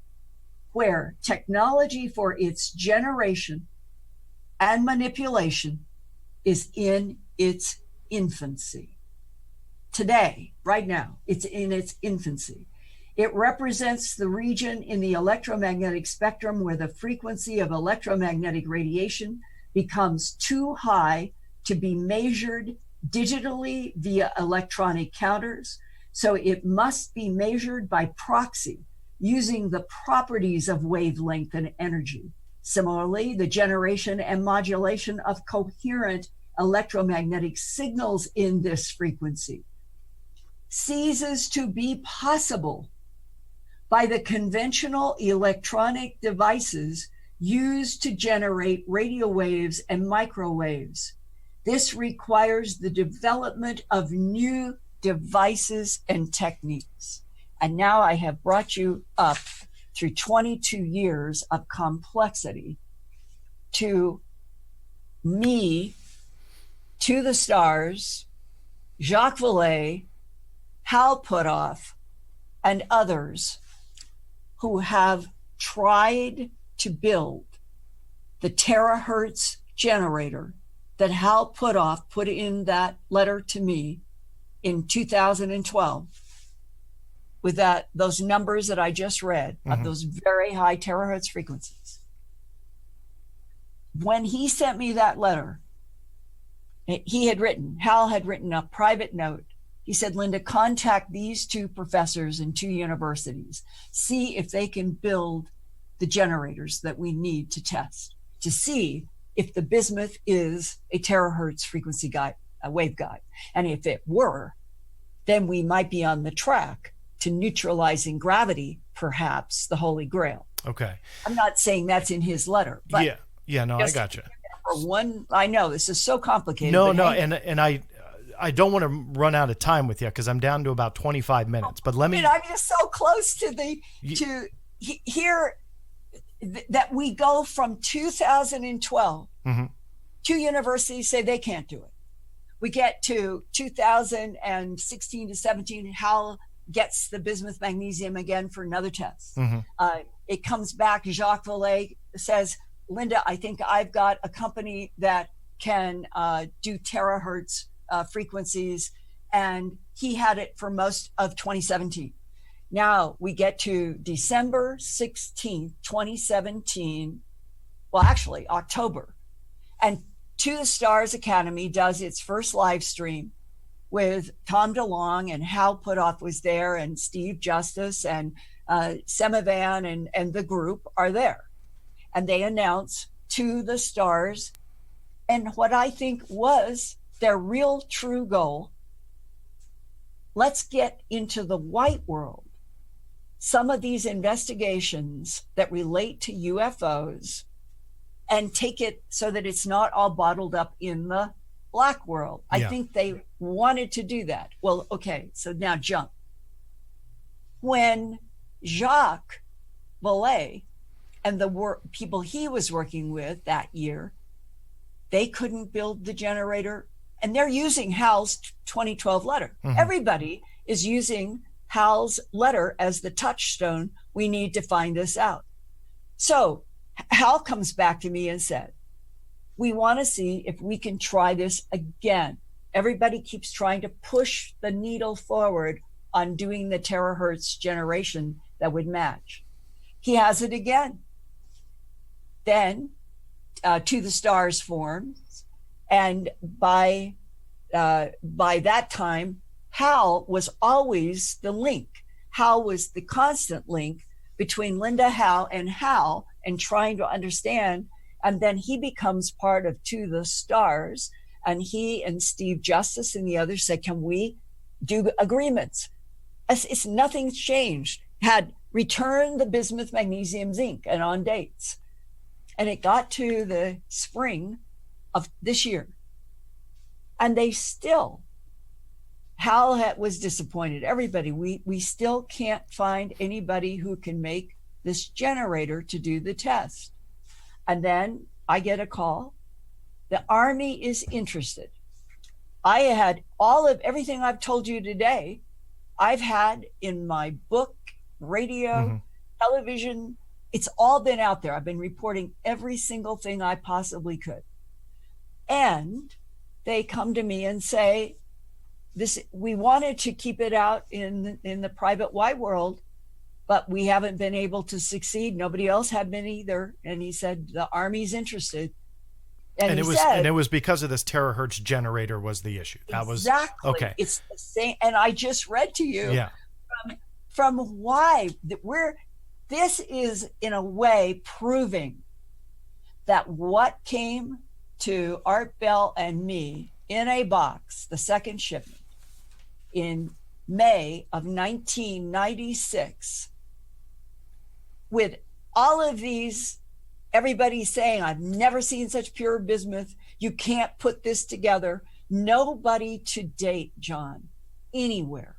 where technology for its generation and manipulation is in its infancy. Today, right now, it's in its infancy. It represents the region in the electromagnetic spectrum where the frequency of electromagnetic radiation becomes too high to be measured digitally via electronic counters. So it must be measured by proxy using the properties of wavelength and energy. Similarly, the generation and modulation of coherent electromagnetic signals in this frequency ceases to be possible by the conventional electronic devices used to generate radio waves and microwaves. This requires the development of new devices and techniques. And now I have brought you up through 22 years of complexity to me, to the stars, Jacques Vallée, Hal Puthoff, and others who have tried to build the terahertz generator that Hal Puthoff put in that letter to me in 2012 with those numbers that I just read of those very high terahertz frequencies. When he sent me that letter, Hal had written a private note. He said, Linda, contact these two professors in two universities. See if they can build the generators that we need to test, to see if the bismuth is a terahertz frequency guide, a wave guide. And if it were, then we might be on the track to neutralizing gravity, perhaps the Holy Grail. Okay. I'm not saying that's in his letter, but no, I got you. For one, I know this is so complicated. No, and I don't want to run out of time with you because I'm down to about 25 minutes. But let me. I'm just so close to that we go from 2012. Two universities say they can't do it. We get to 2016 to 17. Hal gets the bismuth magnesium again for another test. It comes back. Jacques Vallée says, Linda, I think I've got a company that can do terahertz frequencies. and he had it for most of 2017. Now we get to December 16th, 2017. Well, actually October. And To the Stars Academy does its first live stream with Tom DeLonge, and Hal Puthoff was there, and Steve Justice and Semivan and the group are there. And they announce To the Stars, and what I think was their real true goal. Let's get into the white world some of these investigations that relate to UFOs and take it so that it's not all bottled up in the black world. I think they wanted to do that. Well, okay, so now jump. When Jacques Vallée and the people he was working with that year, they couldn't build the generator, and they're using Hal's 2012 letter. Mm-hmm. Everybody is using Hal's letter as the touchstone. We need to find this out. So Hal comes back to me and said, we want to see if we can try this again. Everybody keeps trying to push the needle forward on doing the terahertz generation that would match. He has it again. Then To the Stars forms, and by that time, Hal was always the link. Hal was the constant link between Linda Howe and Hal, and trying to understand. And then he becomes part of To the Stars, and he and Steve Justice and the others said, can we do agreements? It's nothing's changed. Had returned the bismuth, magnesium, zinc, and on dates. And it got to the spring of this year, and they still, Hal was disappointed. Everybody, we still can't find anybody who can make this generator to do the test. And then I get a call. The Army is interested. I had all of everything I've told you today, I've had in my book, radio, television. It's all been out there. I've been reporting every single thing I possibly could. And they come to me and say, we wanted to keep it out in the private white world, but we haven't been able to succeed. Nobody else had been either. And he said, the Army's interested. And it was because of this terahertz generator was the issue. That exactly. Was okay. It's the same. And I just read to you from why this is in a way proving that what came to Art Bell and me in a box, the second shipment, in May of 1996, with all of these, everybody saying, I've never seen such pure bismuth. You can't put this together. Nobody to date, John, anywhere,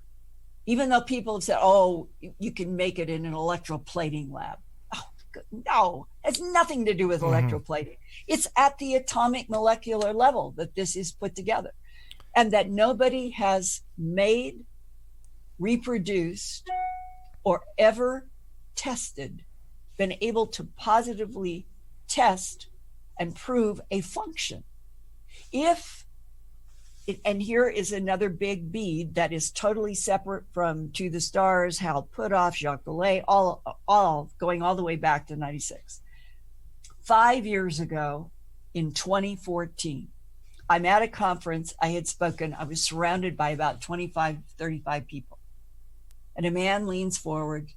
even though people have said, oh, you can make it in an electroplating lab. Oh, no, it has nothing to do with electroplating. It's at the atomic molecular level that this is put together, and that nobody has made, reproduced, or ever tested, been able to positively test and prove a function. And here is another big bead that is totally separate from To the Stars, Hal Puthoff, Jacques Vallée, all going all the way back to 96. 5 years ago, in 2014, I'm at a conference. I had spoken. I was surrounded by about 25, 35 people. And a man leans forward,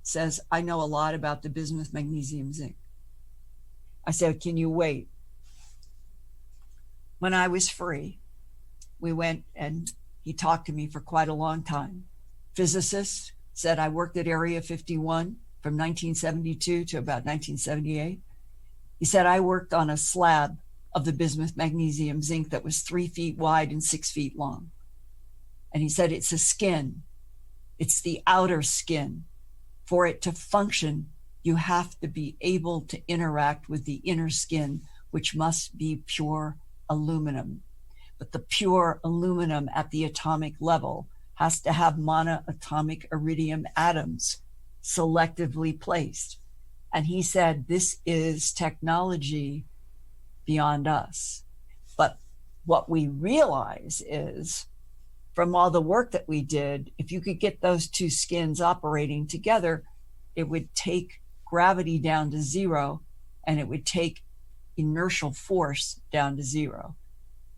says, I know a lot about the bismuth, magnesium, zinc. I said, can you wait? When I was free, we went and he talked to me for quite a long time. Physicist, said I worked at Area 51 from 1972 to about 1978. He said I worked on a slab of the bismuth, magnesium, zinc that was 3 feet wide and 6 feet long. And he said, it's a skin. It's the outer skin. For it to function, you have to be able to interact with the inner skin, which must be pure aluminum. But the pure aluminum at the atomic level has to have monoatomic iridium atoms selectively placed. And he said, this is technology beyond us. But what we realize is from all the work that we did, if you could get those two skins operating together, it would take gravity down to zero, and it would take inertial force down to zero.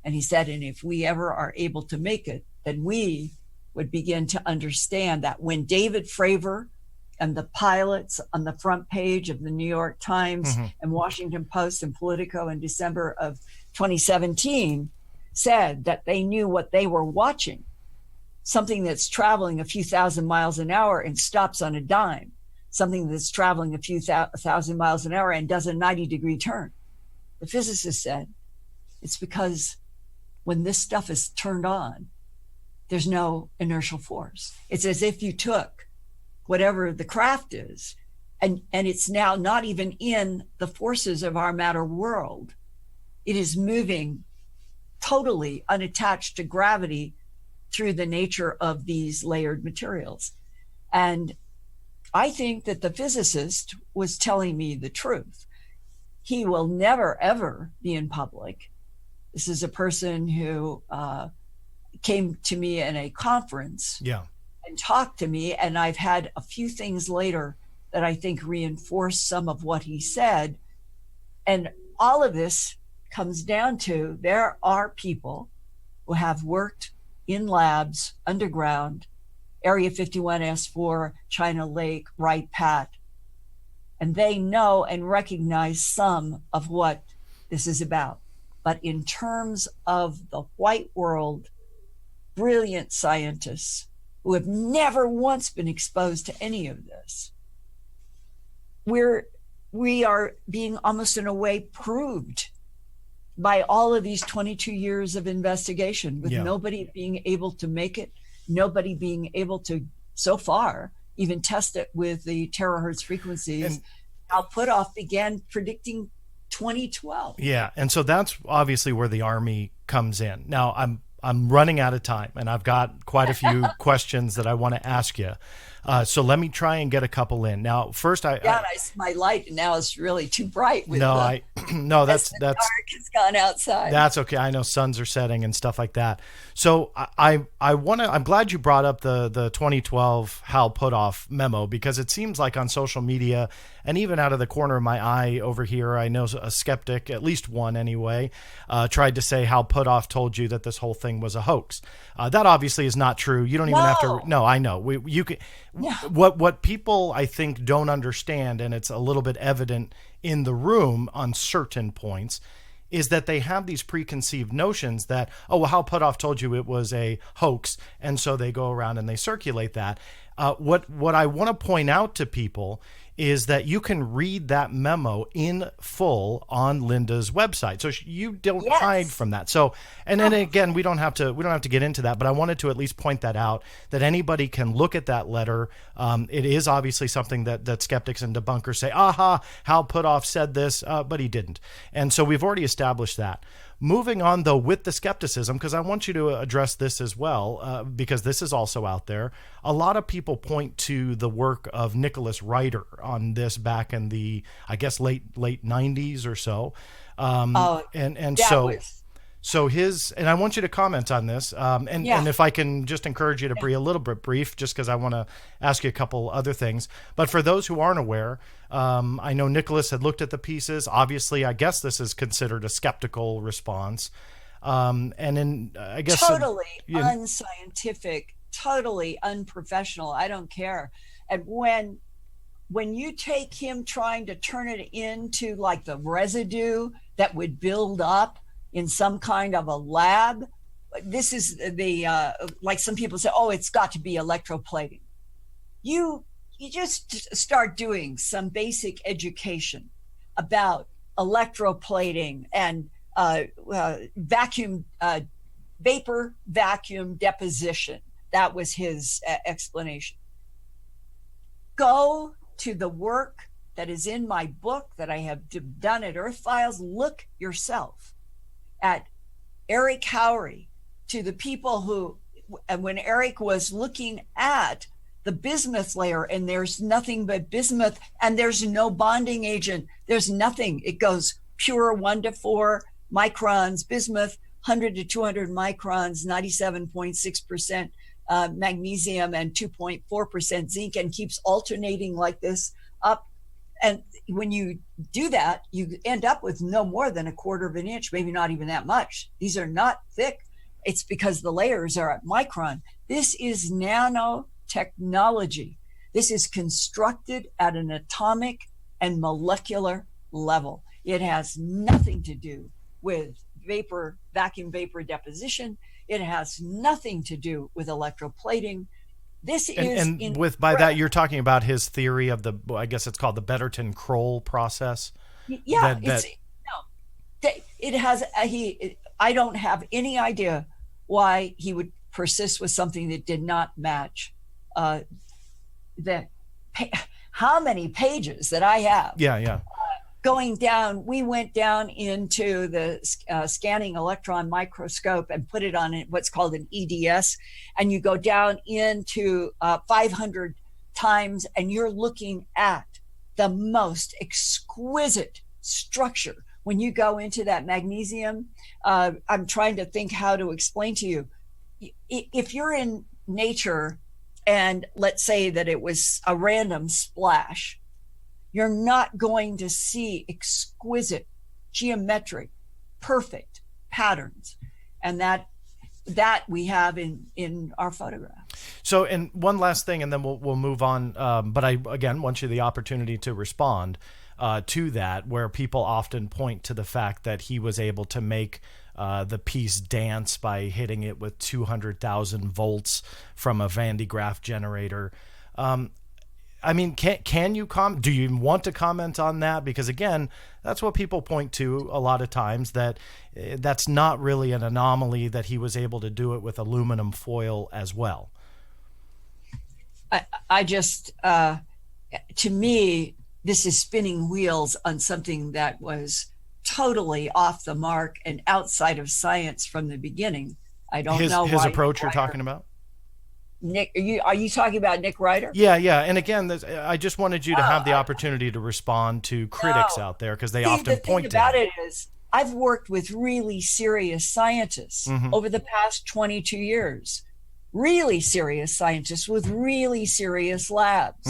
And he said, and if we ever are able to make it, then we would begin to understand that when David Fravor and the pilots on the front page of the New York Times and Washington Post and Politico in December of 2017 said that they knew what they were watching, something that's traveling a few thousand miles an hour and stops on a dime, something that's traveling a few thousand miles an hour and does a 90-degree turn. The physicist said, it's because when this stuff is turned on, there's no inertial force. It's as if you took whatever the craft is, and it's now not even in the forces of our matter world. It is moving totally unattached to gravity through the nature of these layered materials. And I think that the physicist was telling me the truth. He will never, ever be in public. This is a person who came to me in a conference and talked to me, and I've had a few things later that I think reinforce some of what he said. And all of this comes down to there are people who have worked in labs underground, Area 51S4, China Lake, Wright Pat, and they know and recognize some of what this is about. But in terms of the white world, brilliant scientists who have never once been exposed to any of this, we are being almost in a way proved by all of these 22 years of investigation, with nobody being able to make it, nobody being able to, so far, even test it with the terahertz frequencies. And Al Puthoff began predicting 2012. Yeah, and so that's obviously where the Army comes in. Now, I'm running out of time, and I've got quite a few questions that I want to ask you. So let me try and get a couple in. Now, first, my light now is really too bright. With that's dark has gone outside. That's okay. I know suns are setting and stuff like that. So I'm glad you brought up the 2012 Hal Puthoff memo, because it seems like on social media and even out of the corner of my eye over here, I know a skeptic, at least one anyway, tried to say Hal Puthoff told you that this whole thing was a hoax. That obviously is not true. You don't even have to. No, I know. You can. Yeah. What people, I think, don't understand, and it's a little bit evident in the room on certain points, is that they have these preconceived notions that, oh, well, Hal Puthoff told you it was a hoax, and so they go around and they circulate that. What I want to point out to people is that you can read that memo in full on Linda's website. So you don't hide from that. So, and then again, we don't have to get into that, but I wanted to at least point that out, that anybody can look at that letter. It is obviously something that skeptics and debunkers say, aha, Hal Puthoff said this, but he didn't. And so we've already established that. Moving on, though, with the skepticism, because I want you to address this as well, because this is also out there. A lot of people point to the work of Nicholas Ryder on this back in the, I guess, late 90s or so. So his, and I want you to comment on this, and if I can just encourage you to be a little bit brief, just because I want to ask you a couple other things. But for those who aren't aware, I know Nicholas had looked at the pieces. Obviously, I guess this is considered a skeptical response. And in, I guess, totally unscientific, totally unprofessional. I don't care. And when you take him trying to turn it into like the residue that would build up in some kind of a lab, this is the like some people say, oh, it's got to be electroplating. You just start doing some basic education about electroplating and vapor vacuum deposition. That was his explanation. Go to the work that is in my book that I have done at Earth Files. Look yourself at Eric Howry, to the people who, and when Eric was looking at the bismuth layer, and there's nothing but bismuth, and there's no bonding agent, there's nothing. It goes pure 1 to 4 microns bismuth, 100 to 200 microns, 97.6% magnesium and 2.4% zinc, and keeps alternating like this up. And when you do that, you end up with no more than 1/4 of an inch, maybe not even that much. These are not thick. It's because the layers are at micron. This is nanotechnology. This is constructed at an atomic and molecular level. It has nothing to do with vacuum vapor deposition. It has nothing to do with electroplating. This is by that you're talking about his theory of I guess it's called the Betterton-Kroll process. Yeah, I don't have any idea why he would persist with something that did not match how many pages that I have. Yeah. Going down, we went down into the scanning electron microscope and put it on what's called an EDS, and you go down into 500 times, and you're looking at the most exquisite structure. When you go into that magnesium, I'm trying to think how to explain to you. If you're in nature, and let's say that it was a random splash, you're not going to see exquisite, geometric, perfect patterns. And that we have in our photograph. So, and one last thing, and then we'll move on. But I, again, want you the opportunity to respond to that, where people often point to the fact that he was able to make the piece dance by hitting it with 200,000 volts from a Van de Graaff generator. I mean, can you do you even want to comment on that? Because again, that's what people point to a lot of times, that that's not really an anomaly, that he was able to do it with aluminum foil as well. I just, to me, this is spinning wheels on something that was totally off the mark and outside of science from the beginning. I don't know his approach you're talking about. Nick, are you talking about Nick Ryder? Yeah. And again, I just wanted you to have the opportunity to respond to critics out there, because they often point to the thing about it is, I've worked with really serious scientists over the past 22 years, really serious scientists with really serious labs.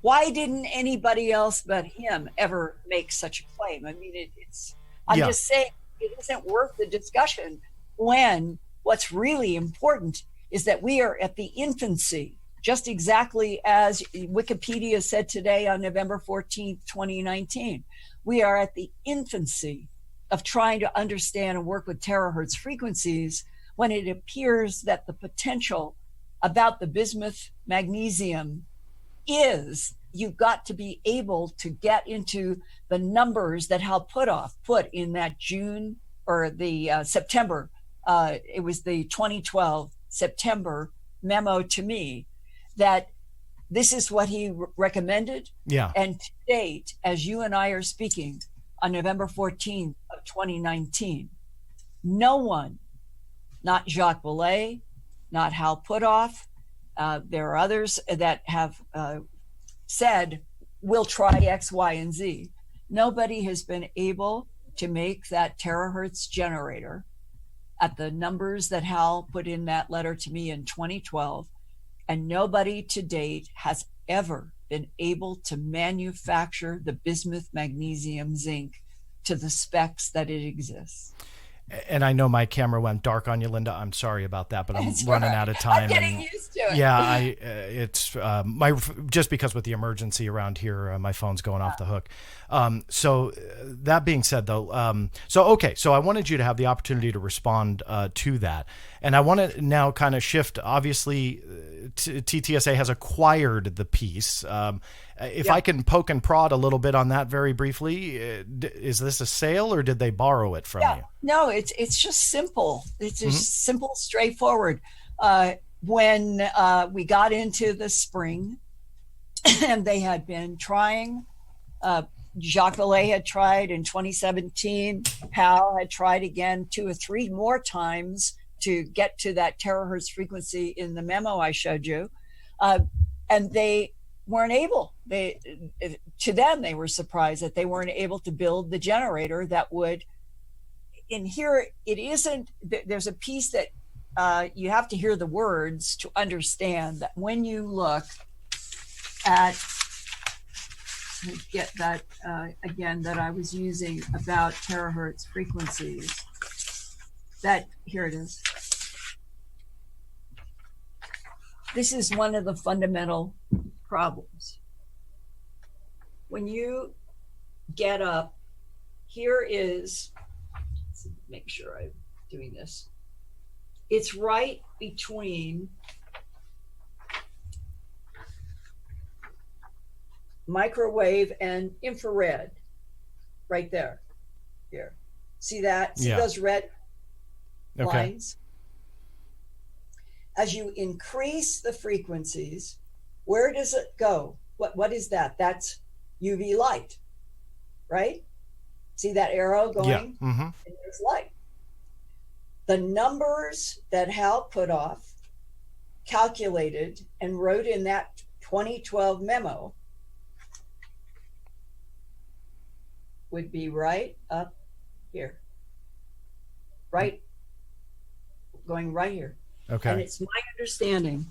Why didn't anybody else but him ever make such a claim? I mean, I'm just saying, it isn't worth the discussion when what's really important is that we are at the infancy, just exactly as Wikipedia said today on November 14th, 2019. We are at the infancy of trying to understand and work with terahertz frequencies, when it appears that the potential about the bismuth magnesium is, you've got to be able to get into the numbers that Hal Puthoff put in that June or the September. It was the 2012 September memo to me, that this is what he recommended. Yeah. And to date, as you and I are speaking on November 14th of 2019, no one, not Jacques Vallée, not Hal Puthoff, there are others that have said, we'll try X, Y, and Z. Nobody has been able to make that terahertz generator at the numbers that Hal put in that letter to me in 2012. And nobody to date has ever been able to manufacture the bismuth magnesium zinc to the specs that it exists. And I know my camera went dark on you, Linda. I'm sorry about that, but I'm running out of time. I'm getting used to it. Yeah, it's just because with the emergency around here, my phone's going off the hook. So that being said, though, so I wanted you to have the opportunity to respond to that, and I want to now kind of shift. Obviously, TTSA has acquired the piece. If I can poke and prod a little bit on that very briefly, is this a sale or did they borrow it from you? No, it's just simple. It's just simple, straightforward. When we got into the spring, and they had been trying, Jacques Vallée had tried in 2017. Hal had tried again 2 or 3 more times to get to that terahertz frequency in the memo I showed you, and they weren't able. To them, they were surprised that they weren't able to build the generator that would. in here, it isn't, there's a piece that you have to hear the words to understand that when you look at, get that again, that I was using about terahertz frequencies, that, here it is. This is one of the fundamental problems. When you get up, here is, let's make sure I'm doing this. It's right between microwave and infrared, right there. Here, see that? See those red lines? As you increase the frequencies, where does it go? What is that? That's UV light, right? See that arrow going? Yeah. Mm-hmm. And there's light. The numbers that Hal Puthoff calculated and wrote in that 2012 memo would be right up here, right, going right here. Okay. And it's my understanding,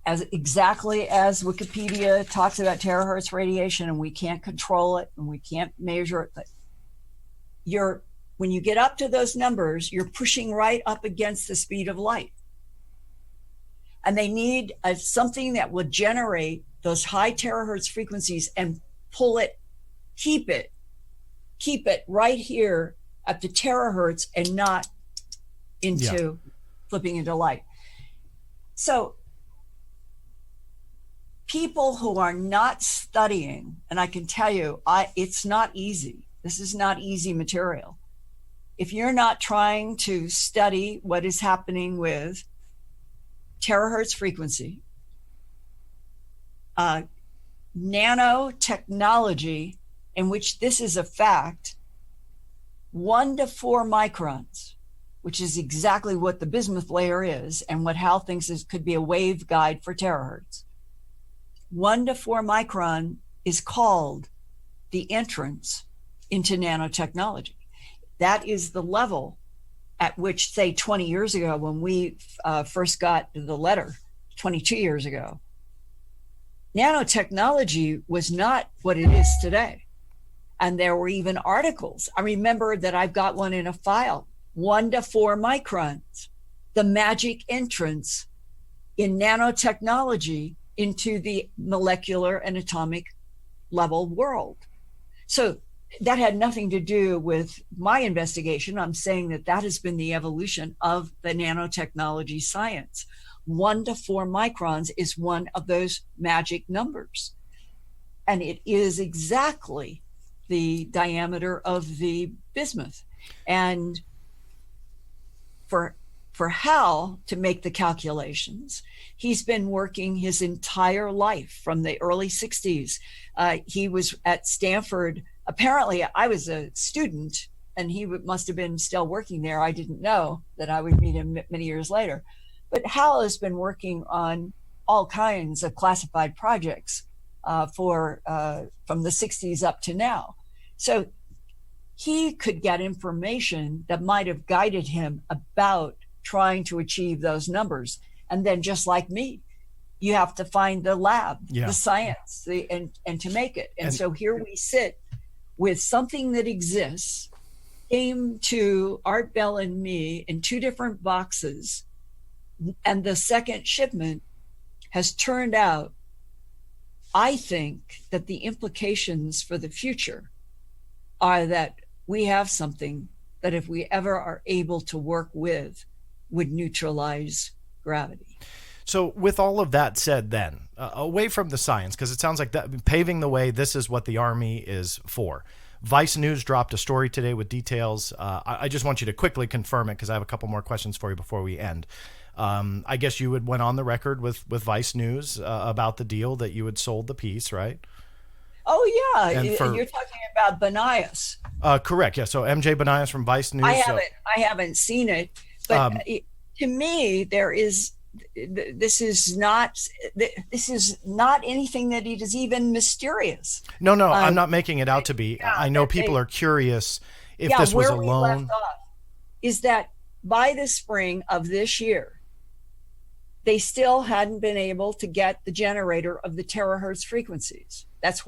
as exactly as Wikipedia talks about terahertz radiation, and we can't control it and we can't measure it, but when you get up to those numbers, you're pushing right up against the speed of light. And they need something that will generate those high terahertz frequencies and pull it, keep it right here at the terahertz and not into flipping into light. So people who are not studying, and I can tell you, it's not easy. This is not easy material. If you're not trying to study what is happening with terahertz frequency, nanotechnology, in which this is a fact, 1 to 4 microns, which is exactly what the bismuth layer is and what Hal thinks could be a waveguide for terahertz. 1 to 4 micron is called the entrance into nanotechnology. That is the level at which, say, 20 years ago, when we first got the letter, 22 years ago, nanotechnology was not what it is today. And there were even articles. I remember that I've got one in a file, 1 to 4 microns, the magic entrance in nanotechnology into the molecular and atomic level world. So that had nothing to do with my investigation. I'm saying that has been the evolution of the nanotechnology science. 1 to 4 microns is one of those magic numbers. And it is exactly the diameter of the bismuth. And for Hal to make the calculations, he's been working his entire life from the early 60s. He was at Stanford. Apparently, I was a student and he must have been still working there. I didn't know that I would meet him many years later. But Hal has been working on all kinds of classified projects from the 60s up to now. So he could get information that might have guided him about trying to achieve those numbers. And then, just like me, you have to find the lab, the science, and to make it. And so here we sit with something that exists, came to Art Bell and me in 2 different boxes. And the second shipment has turned out, I think, that the implications for the future are that we have something that, if we ever are able to work with, would neutralize gravity. So with all of that said, then, away from the science, because it sounds like that paving the way, this is what the Army is for. Vice News dropped a story today with details. I just want you to quickly confirm it, because I have a couple more questions for you before we end. I guess you went on the record with Vice News about the deal that you had sold the piece, right? Oh, yeah. You're talking about Banias. Correct. Yeah. So MJ Banias from Vice News. I haven't seen it, but to me, this is not anything that is even mysterious. No, I'm not making it out to be. I know people are curious if this was where alone. we left off is that by the spring of this year, they still hadn't been able to get the generator of the terahertz frequencies. That's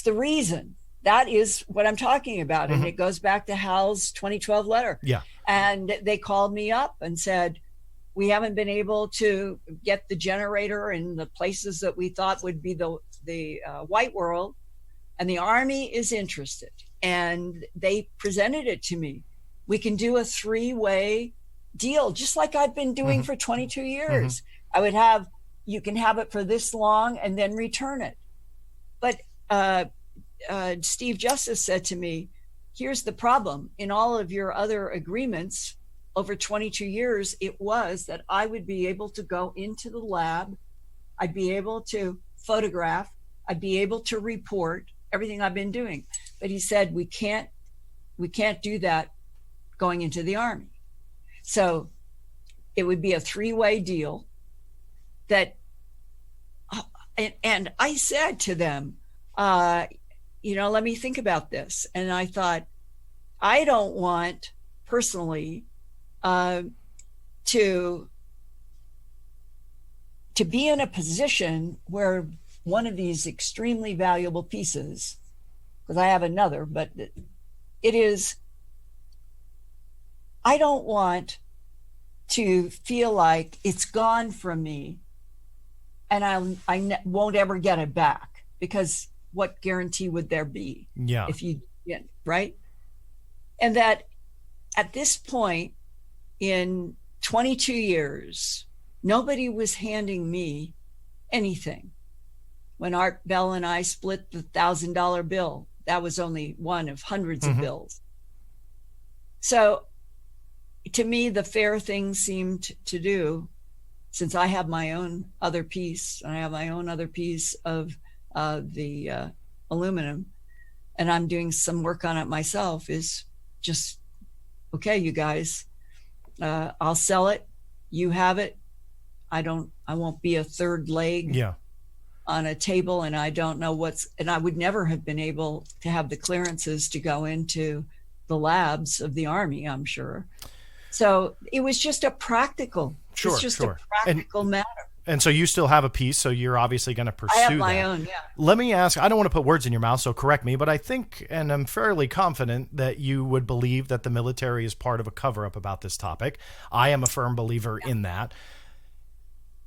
the reason. That is what I'm talking about. And it goes back to Hal's 2012 letter. Yeah. And they called me up and said, we haven't been able to get the generator in the places that we thought would be the white world. And the Army is interested. And they presented it to me. We can do a 3-way deal, just like I've been doing for 22 years. I would have, you can have it for this long and then return it. But Steve Justice said to me, here's the problem. In all of your other agreements over 22 years, it was that I would be able to go into the lab. I'd be able to photograph. I'd be able to report everything I've been doing. But he said, we can't do that going into the Army. So it would be a 3-way deal that, and I said to them, let me think about this. And I thought, I don't want personally to be in a position where one of these extremely valuable pieces, because I have another, but it is, I don't want to feel like it's gone from me and I won't ever get it back, because what guarantee would there be? Yeah. If you, right? And that at this point in 22 years, nobody was handing me anything. When Art Bell and I split the $1,000 bill, that was only one of hundreds of bills. So to me, the fair thing seemed to do, since I have my own other piece, and I have my own other piece of the aluminum, and I'm doing some work on it myself, is just, okay, you guys, I'll sell it. You have it. I won't be a third leg on a table, and I don't know and I would never have been able to have the clearances to go into the labs of the Army, I'm sure. So it was just a practical, a practical matter. And so you still have a piece, so you're obviously going to pursue that. I have my own, Let me ask, I don't want to put words in your mouth, so correct me, but I think, and I'm fairly confident that you would believe that the military is part of a cover-up about this topic. I am a firm believer in that.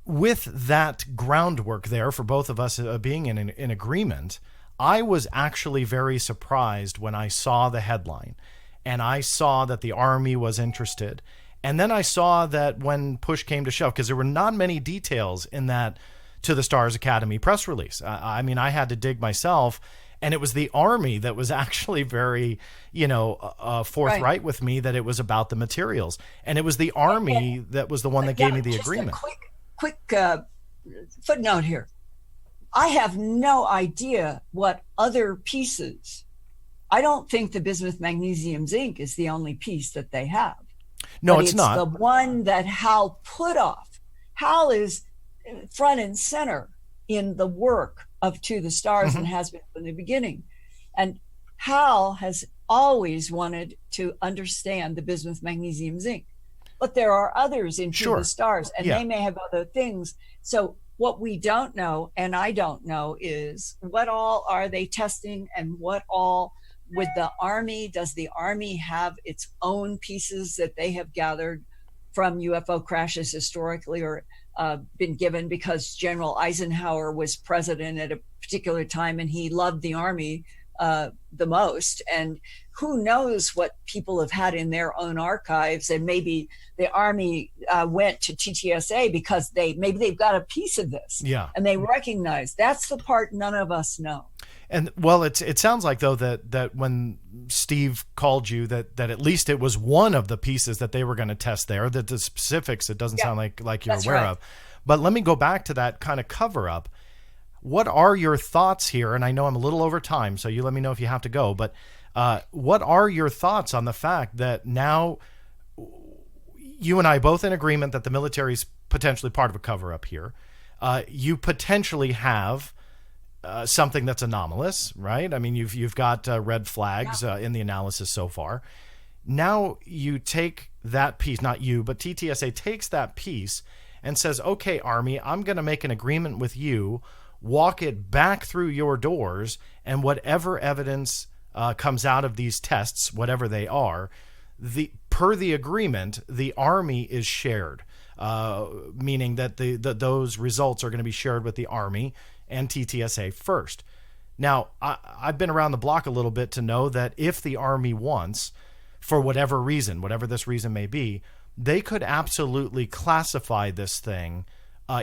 With that groundwork there for both of us being in agreement, I was actually very surprised when I saw the headline and I saw that the Army was interested. And then I saw that when push came to shove, because there were not many details in that To the Stars Academy press release. I mean, I had to dig myself, and it was the Army that was actually very, forthright with me that it was about the materials. And it was the Army that was the one that gave me the agreement. Quick footnote here. I have no idea what other pieces. I don't think the bismuth, magnesium, zinc is the only piece that they have. No, but it's not. The one that Hal put off. Hal is front and center in the work of To the Stars and has been from the beginning. And Hal has always wanted to understand the bismuth, magnesium, zinc. But there are others in To the Stars, and they may have other things. So what we don't know, and I don't know, is what all are they testing, and what all with the Army. Does the Army have its own pieces that they have gathered from UFO crashes historically, or been given because General Eisenhower was president at a particular time and he loved the Army the most? And who knows what people have had in their own archives, and maybe the Army went to TTSA because maybe they've got a piece of this, and they recognize. That's the part none of us know. And well, it sounds like though that when Steve called you that at least it was one of the pieces that they were going to test there. That the specifics, it doesn't sound like you're aware of. But let me go back to that kind of cover up. What are your thoughts here? And I know I'm a little over time, so you let me know if you have to go. But what are your thoughts on the fact that now you and I both in agreement that the military is potentially part of a cover up here? You potentially have something that's anomalous, right? I mean, you've got red flags in the analysis so far. Now you take that piece, not you, but TTSA takes that piece and says, okay, Army, I'm going to make an agreement with you, walk it back through your doors, and whatever evidence comes out of these tests, whatever they are, per the agreement, the Army is shared, meaning that those results are going to be shared with the Army and TTSA first. Now, I've been around the block a little bit to know that if the Army wants, for whatever reason, whatever this reason may be, they could absolutely classify this thing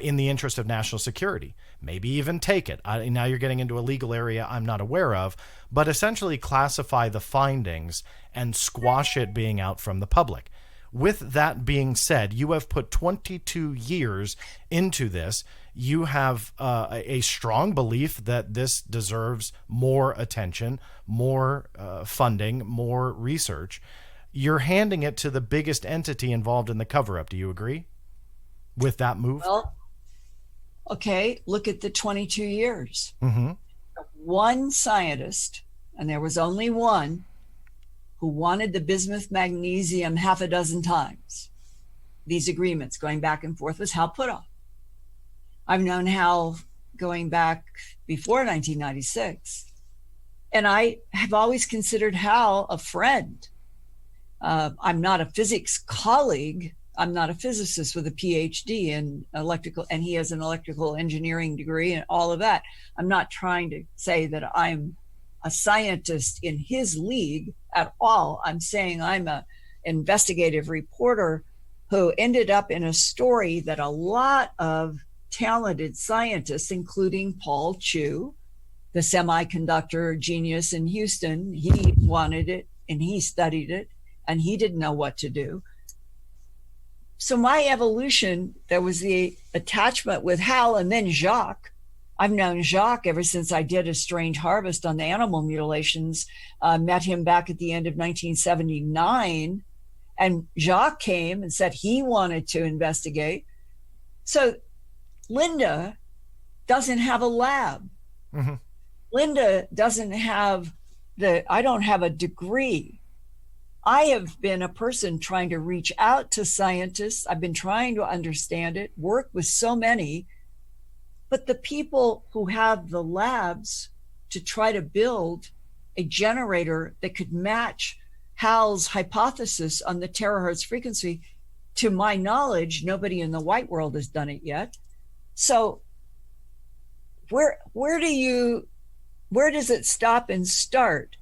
in the interest of national security, maybe even take it. Now you're getting into a legal area I'm not aware of, but essentially classify the findings and squash it being out from the public. With that being said, you have put 22 years into this. You have a strong belief that this deserves more attention, more funding, more research. You're handing it to the biggest entity involved in the cover-up. Do you agree with that move? Well, okay, look at the 22 years. Mm-hmm. One scientist, and there was only one, who wanted the bismuth-magnesium half a dozen times. These agreements going back and forth was Hal Puthoff. I've known Hal going back before 1996, and I have always considered Hal a friend. I'm not a physics colleague. I'm not a physicist with a PhD in electrical, and he has an electrical engineering degree and all of that. I'm not trying to say that I'm a scientist in his league at all. I'm saying I'm an investigative reporter who ended up in a story that a lot of talented scientists, including Paul Chu, the semiconductor genius in Houston, he wanted it and he studied it and he didn't know what to do. So my evolution, there was the attachment with Hal and then Jacques. I've known Jacques ever since I did A Strange Harvest on the animal mutilations, met him back at the end of 1979. And Jacques came and said he wanted to investigate. So Linda doesn't have a lab. Mm-hmm. Linda doesn't have I don't have a degree. I have been a person trying to reach out to scientists. I've been trying to understand it, work with so many. But the people who have the labs to try to build a generator that could match Hal's hypothesis on the terahertz frequency, to my knowledge, nobody in the white world has done it yet. So where does it stop and start?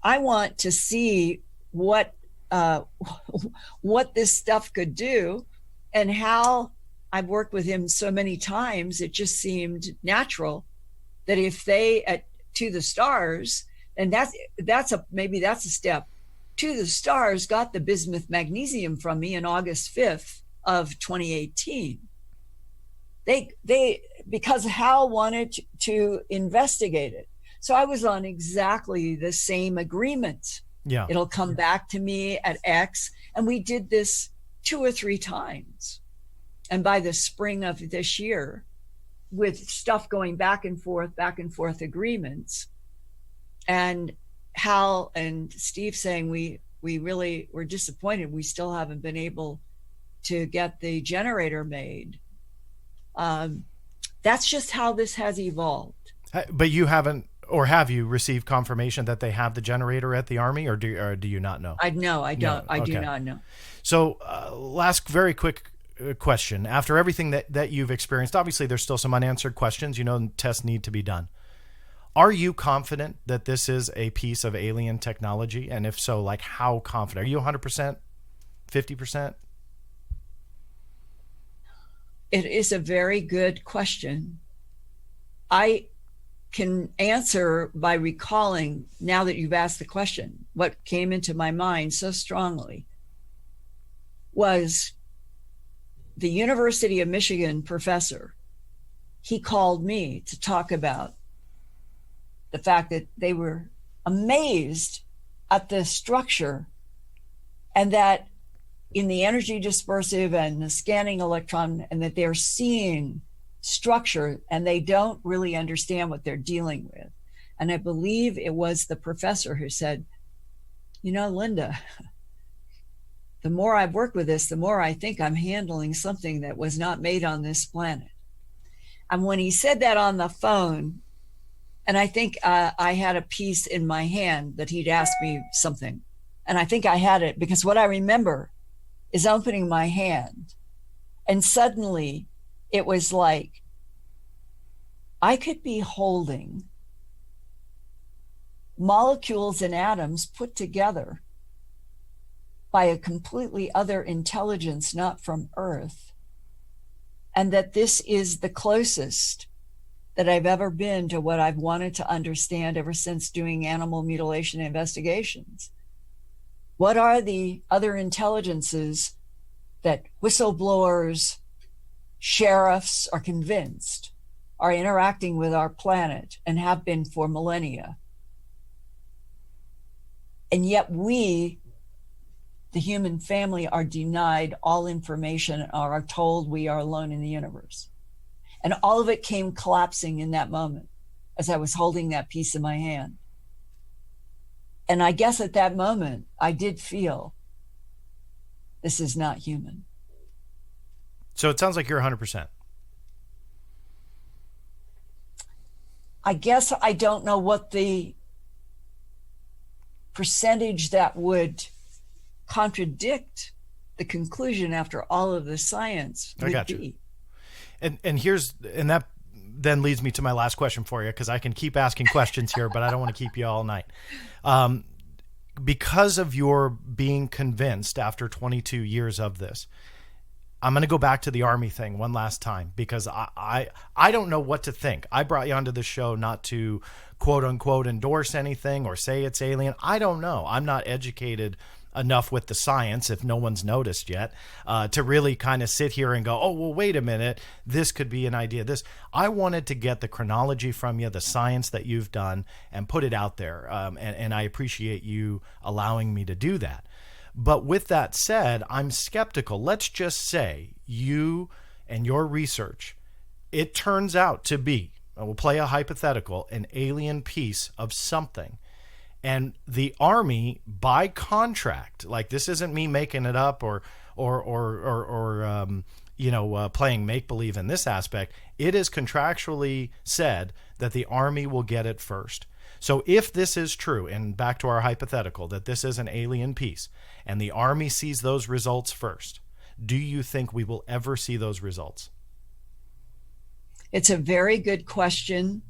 I want to see what this stuff could do, and how I've worked with him so many times, it just seemed natural that if they To the Stars, and maybe that's a step. To the Stars got the bismuth magnesium from me in August 5th of 2018. They because Hal wanted to investigate it. So I was on exactly the same agreement. Yeah. It'll come back to me at X. And we did this 2 or 3 times. And by the spring of this year, with stuff going back and forth agreements, and Hal and Steve saying we really were disappointed we still haven't been able to get the generator made. That's just how this has evolved. But you haven't, or have you received confirmation that they have the generator at the Army, or do you not know? I don't. No. I do Okay. not know. So last very quick question. After everything that you've experienced, obviously there's still some unanswered questions, and tests need to be done. Are you confident that this is a piece of alien technology? And if so, like, how confident? Are you 100%? 50%? It is a very good question. I can answer by recalling, now that you've asked the question, what came into my mind so strongly was the University of Michigan professor. He called me to talk about the fact that they were amazed at the structure, and that in the energy dispersive and the scanning electron, and that they're seeing structure, and they don't really understand what they're dealing with. And I believe it was the professor who said, you know, Linda, the more I've worked with this, the more I think I'm handling something that was not made on this planet. And when he said that on the phone, and I think I had a piece in my hand that he'd asked me something, and I think I had it because what I remember is opening my hand, and suddenly it was like I could be holding molecules and atoms put together by a completely other intelligence, not from Earth, and that this is the closest that I've ever been to what I've wanted to understand ever since doing animal mutilation investigations. What are the other intelligences that whistleblowers, sheriffs are convinced are interacting with our planet and have been for millennia? And yet we, the human family, are denied all information and are told we are alone in the universe. And all of it came collapsing in that moment as I was holding that piece in my hand. And I guess at that moment, I did feel this is not human. So it sounds like you're 100%. I guess I don't know what the percentage that would contradict the conclusion after all of the science would I got be. you. And that then leads me to my last question for you, because I can keep asking questions here, but I don't want to keep you all night. Because of your being convinced after 22 years of this, I'm going to go back to the Army thing one last time, because I don't know what to think. I brought you onto the show not to quote unquote endorse anything or say it's alien. I don't know. I'm not educated enough with the science, if no one's noticed yet, to really kind of sit here and go, oh, well, wait a minute, this could be an idea. I wanted to get the chronology from you, the science that you've done, and put it out there. And I appreciate you allowing me to do that. But with that said, I'm skeptical. Let's just say you and your research, it turns out to be, we'll play a hypothetical, an alien piece of something. And the Army, by contract, like this isn't me making it up or playing make-believe in this aspect, it is contractually said that the Army will get it first. So if this is true, and back to our hypothetical, that this is an alien piece, and the Army sees those results first, do you think we will ever see those results? It's a very good question.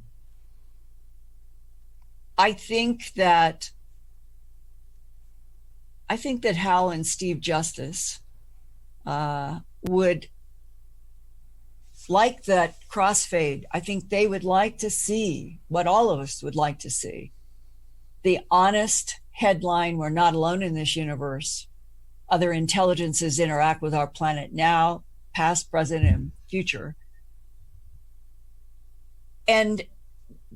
I think that Hal and Steve Justice would like that crossfade. I think they would like to see what all of us would like to see. The honest headline, we're not alone in this universe. Other intelligences interact with our planet now, past, present, and future. And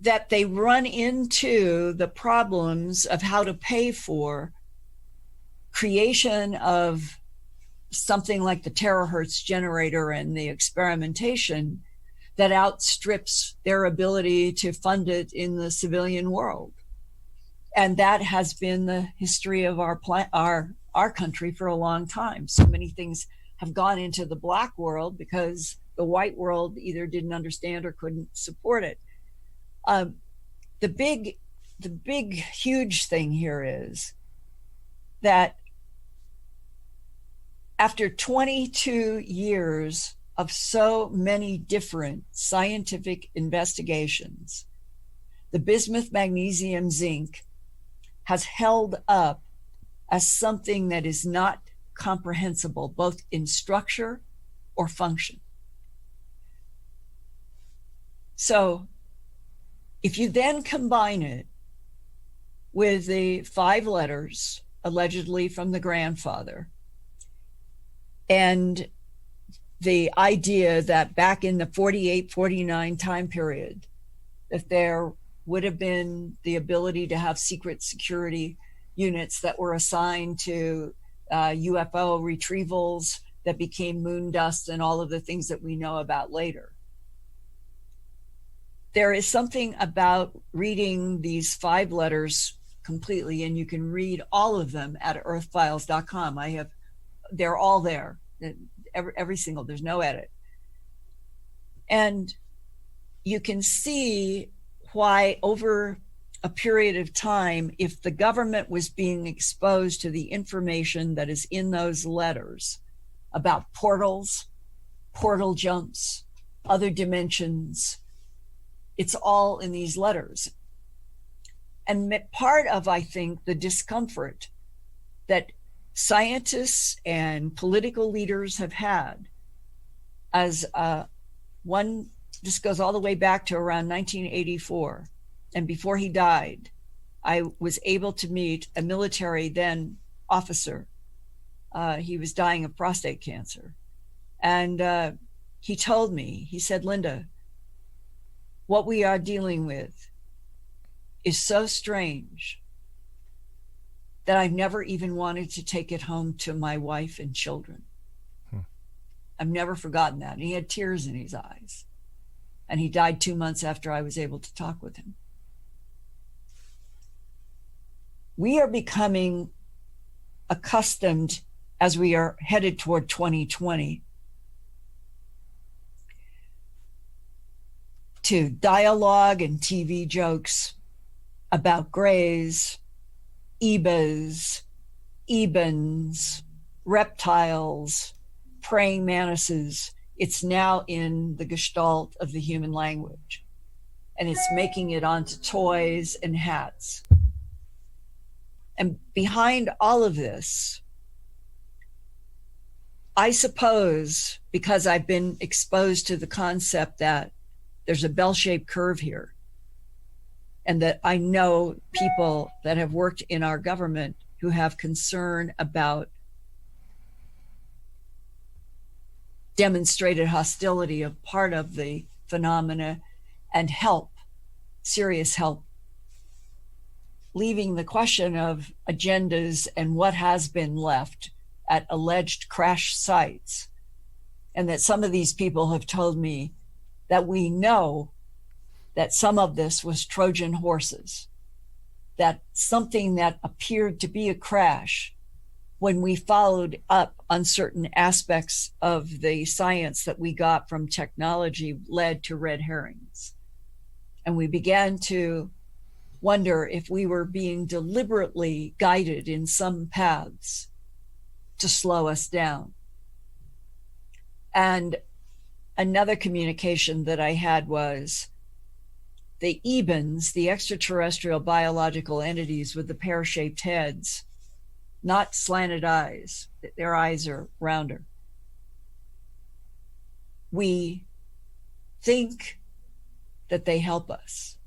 that they run into the problems of how to pay for creation of something like the terahertz generator and the experimentation that outstrips their ability to fund it in the civilian world. And that has been the history of our country for a long time. So many things have gone into the black world because the white world either didn't understand or couldn't support it. The big, huge thing here is that after 22 years of so many different scientific investigations, the bismuth, magnesium, zinc has held up as something that is not comprehensible, both in structure or function. So if you then combine it with the 5 letters allegedly from the grandfather, and the idea that back in the 48, 49 time period, that there would have been the ability to have secret security units that were assigned to UFO retrievals that became moon dust and all of the things that we know about later. there is something about reading these 5 letters completely, and you can read all of them at earthfiles.com. They're all there, every single, there's no edit. And you can see why over a period of time, if the government was being exposed to the information that is in those letters about portals, portal jumps, other dimensions, it's all in these letters. And part of, I think, the discomfort that scientists and political leaders have had as this goes all the way back to around 1984. And before he died, I was able to meet a military then officer. He was dying of prostate cancer. And he told me, he said, Linda, what we are dealing with is so strange that I've never even wanted to take it home to my wife and children. I've never forgotten that. And he had tears in his eyes. And he died 2 months after I was able to talk with him. We are becoming accustomed, as we are headed toward 2020, to dialogue and TV jokes about grays, ebas, ebens, reptiles, praying mantises. It's now in the gestalt of the human language, and it's making it onto toys and hats. And behind all of this, I suppose, because I've been exposed to the concept that there's a bell-shaped curve here, and that I know people that have worked in our government who have concern about demonstrated hostility of part of the phenomena and help, serious help, leaving the question of agendas and what has been left at alleged crash sites. And that some of these people have told me that we know that some of this was Trojan horses, that something that appeared to be a crash, when we followed up on certain aspects of the science that we got from technology, led to red herrings. And we began to wonder if we were being deliberately guided in some paths to slow us down. And another communication that I had was the ebens, the extraterrestrial biological entities with the pear-shaped heads, not slanted eyes, their eyes are rounder. We think that they help us.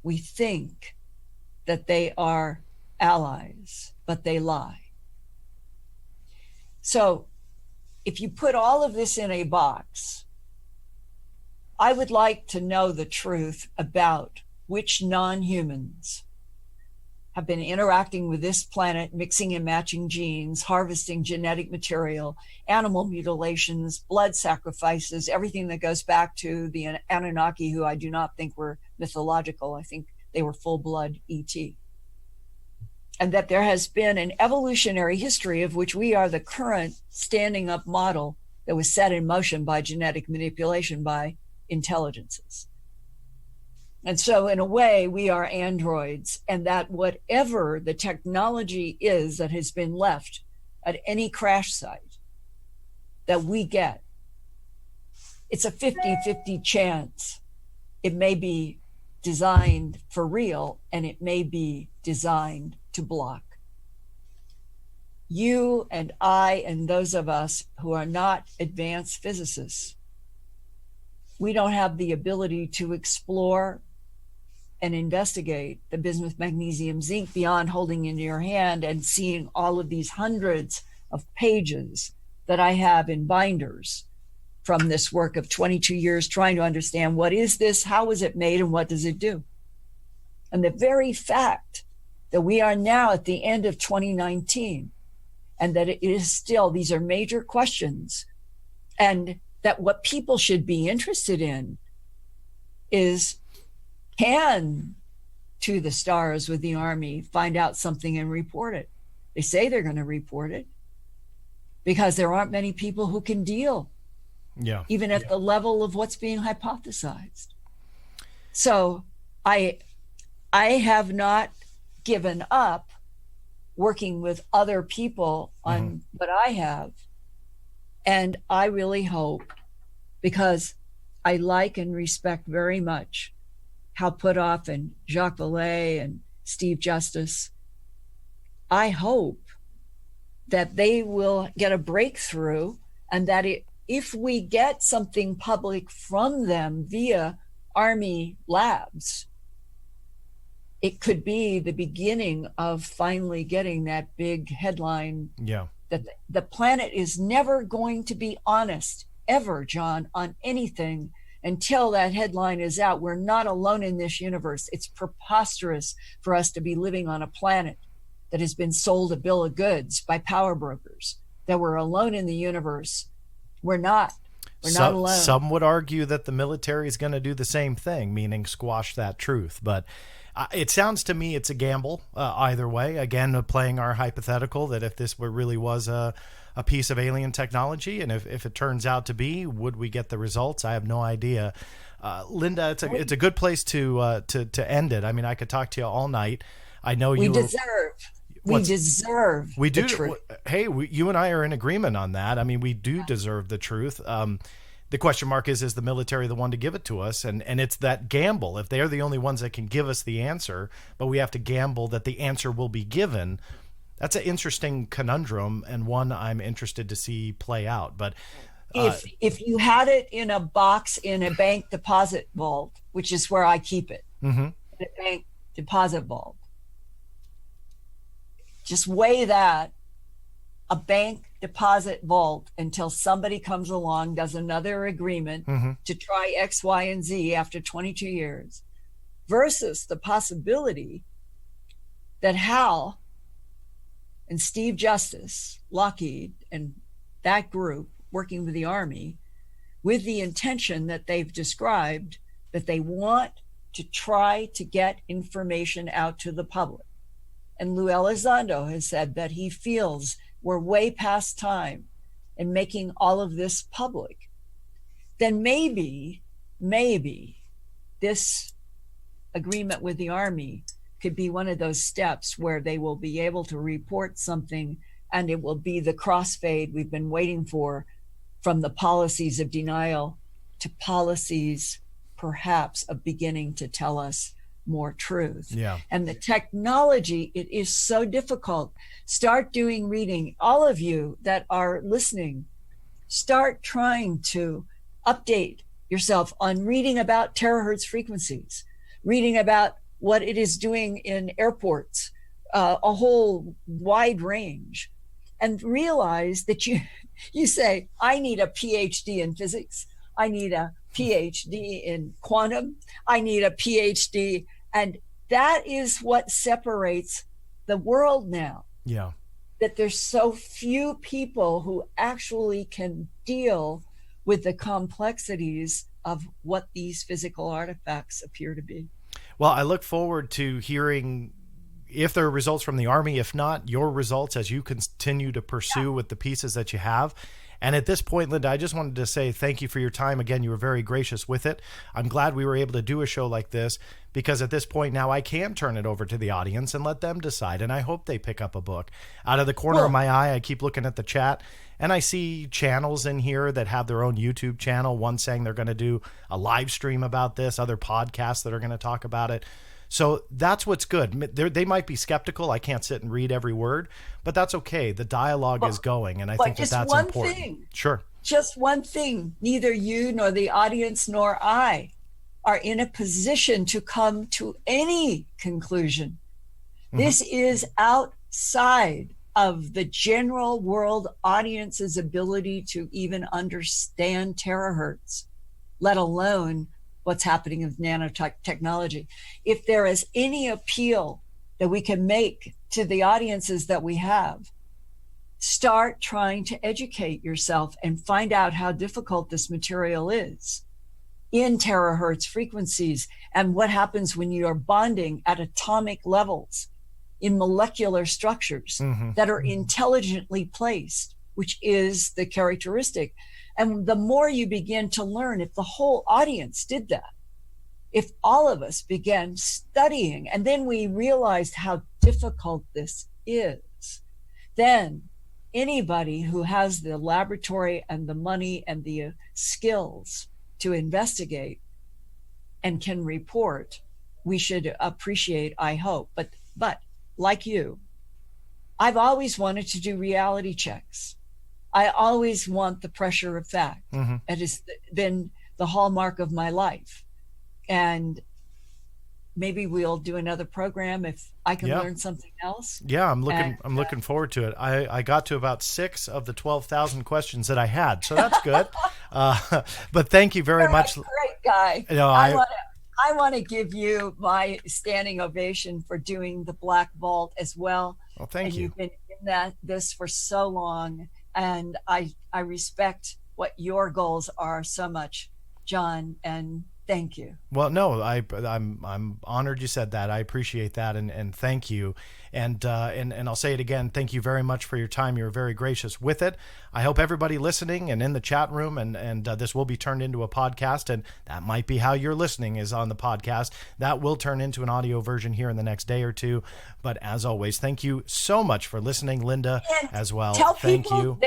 We think that they are allies, but they lie. So if you put all of this in a box, I would like to know the truth about which non-humans have been interacting with this planet, mixing and matching genes, harvesting genetic material, animal mutilations, blood sacrifices, everything that goes back to the Anunnaki, who I do not think were mythological. I think they were full-blood ET. And that there has been an evolutionary history of which we are the current standing up model that was set in motion by genetic manipulation by intelligences. And so in a way, we are androids, and that whatever the technology is that has been left at any crash site that we get, it's a 50-50 chance. It may be designed for real, and it may be designed to block. You and I and those of us who are not advanced physicists, we don't have the ability to explore and investigate the bismuth, magnesium, zinc beyond holding into your hand and seeing all of these hundreds of pages that I have in binders from this work of 22 years trying to understand what is this, how was it made, and what does it do? And the very fact that we are now at the end of 2019 and that it is still, these are major questions, and that what people should be interested in is can, to the stars with the Army, find out something and report it. They say they're going to report it because there aren't many people who can deal, even at the level of what's being hypothesized. So I have not given up working with other people on what I have. And I really hope, because I like and respect very much Hal Puthoff and Jacques Vallée and Steve Justice, I hope that they will get a breakthrough, and that if we get something public from them via Army labs, it could be the beginning of finally getting that big headline that the planet is never going to be honest, ever, John, on anything until that headline is out. We're not alone in this universe. It's preposterous for us to be living on a planet that has been sold a bill of goods by power brokers, that we're alone in the universe. We're not. We're not alone. Some would argue that the military is going to do the same thing, meaning squash that truth. But it sounds to me it's a gamble either way. Again, playing our hypothetical that if this really was a piece of alien technology, and if it turns out to be, would we get the results? I have no idea. Linda, it's a good place to end it. I mean, I could talk to you all night. I know we deserve the truth. Hey, you and I are in agreement on that. I mean, we do deserve the truth. The question mark is the military the one to give it to us? And it's that gamble. If they're the only ones that can give us the answer, but we have to gamble that the answer will be given, that's an interesting conundrum, and one I'm interested to see play out. But if you had it in a box in a bank deposit vault, which is where I keep it, the bank deposit vault, just weigh that, a bank deposit vault, until somebody comes along, does another agreement to try X, Y, and Z after 22 years, versus the possibility that Hal and Steve Justice, Lockheed, and that group working with the Army, with the intention that they've described, that they want to try to get information out to the public. And Lou Elizondo has said that he feels we're way past time in making all of this public. Then maybe this agreement with the Army could be one of those steps where they will be able to report something, and it will be the crossfade we've been waiting for, from the policies of denial to policies perhaps of beginning to tell us more truth. And the technology, it is so difficult. Start doing reading. All of you that are listening, start trying to update yourself on reading about terahertz frequencies, reading about what it is doing in airports, a whole wide range, and realize that you say, I need a PhD in physics, I need a PhD in quantum, I need a PhD. And that is what separates the world now. That there's so few people who actually can deal with the complexities of what these physical artifacts appear to be. Well, I look forward to hearing if there are results from the Army, if not, your results as you continue to pursue with the pieces that you have. And at this point, Linda, I just wanted to say thank you for your time. Again, you were very gracious with it. I'm glad we were able to do a show like this, because at this point now I can turn it over to the audience and let them decide. And I hope they pick up a book. Out of the corner of my eye, I keep looking at the chat, and I see channels in here that have their own YouTube channel. One saying they're going to do a live stream about this, other podcasts that are going to talk about it. So that's what's good. They might be skeptical. I can't sit and read every word, but that's okay. The dialogue is going, and I think that's important. Thing, sure. Just one thing. Neither you nor the audience nor I are in a position to come to any conclusion. This is outside of the general world audience's ability to even understand terahertz, let alone what's happening with nanotechnology. If there is any appeal that we can make to the audiences that we have, start trying to educate yourself and find out how difficult this material is. in terahertz frequencies, and what happens when you are bonding at atomic levels in molecular structures that are intelligently placed, which is the characteristic. And the more you begin to learn, if the whole audience did that, if all of us began studying, and then we realized how difficult this is, then anybody who has the laboratory and the money and the skills to investigate and can report, we should appreciate, I hope. But like you, I've always wanted to do reality checks. I always want the pressure of fact. It has been the hallmark of my life. And maybe we'll do another program if I can learn something else. Yeah, I'm looking forward to it. I got to about 6 of the 12,000 questions that I had, so that's good. But thank you very much. Great guy. You know, I want to give you my standing ovation for doing the Black Vault as well. Well, thank you. You've been in this for so long, and I respect what your goals are so much, John, and thank you. Well, no, I'm honored you said that. I appreciate that, and thank you. And I'll say it again. Thank you very much for your time. You were very gracious with it. I hope everybody listening and in the chat room, and this will be turned into a podcast, and that might be how you're listening is on the podcast. That will turn into an audio version here in the next day or two. But as always, thank you so much for listening, Linda, and as well. Tell thank people you.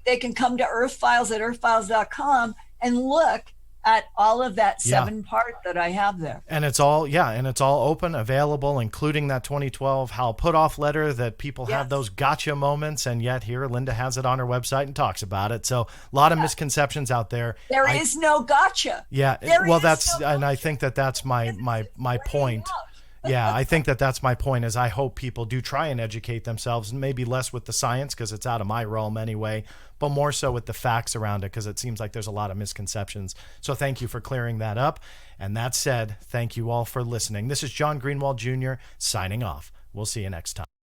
They can come to Earth Files at earthfiles.com and look at all of that 7-part that I have there. And it's all open, available, including that 2012 Hal Puthoff letter that people have those gotcha moments, and yet here Linda has it on her website and talks about it. So a lot of misconceptions out there. There is no gotcha. Yeah, and I think that's my point. Yeah, I think that's my point, is I hope people do try and educate themselves, maybe less with the science because it's out of my realm anyway, but more so with the facts around it because it seems like there's a lot of misconceptions. So thank you for clearing that up. And that said, thank you all for listening. This is John Greenewald Jr. signing off. We'll see you next time.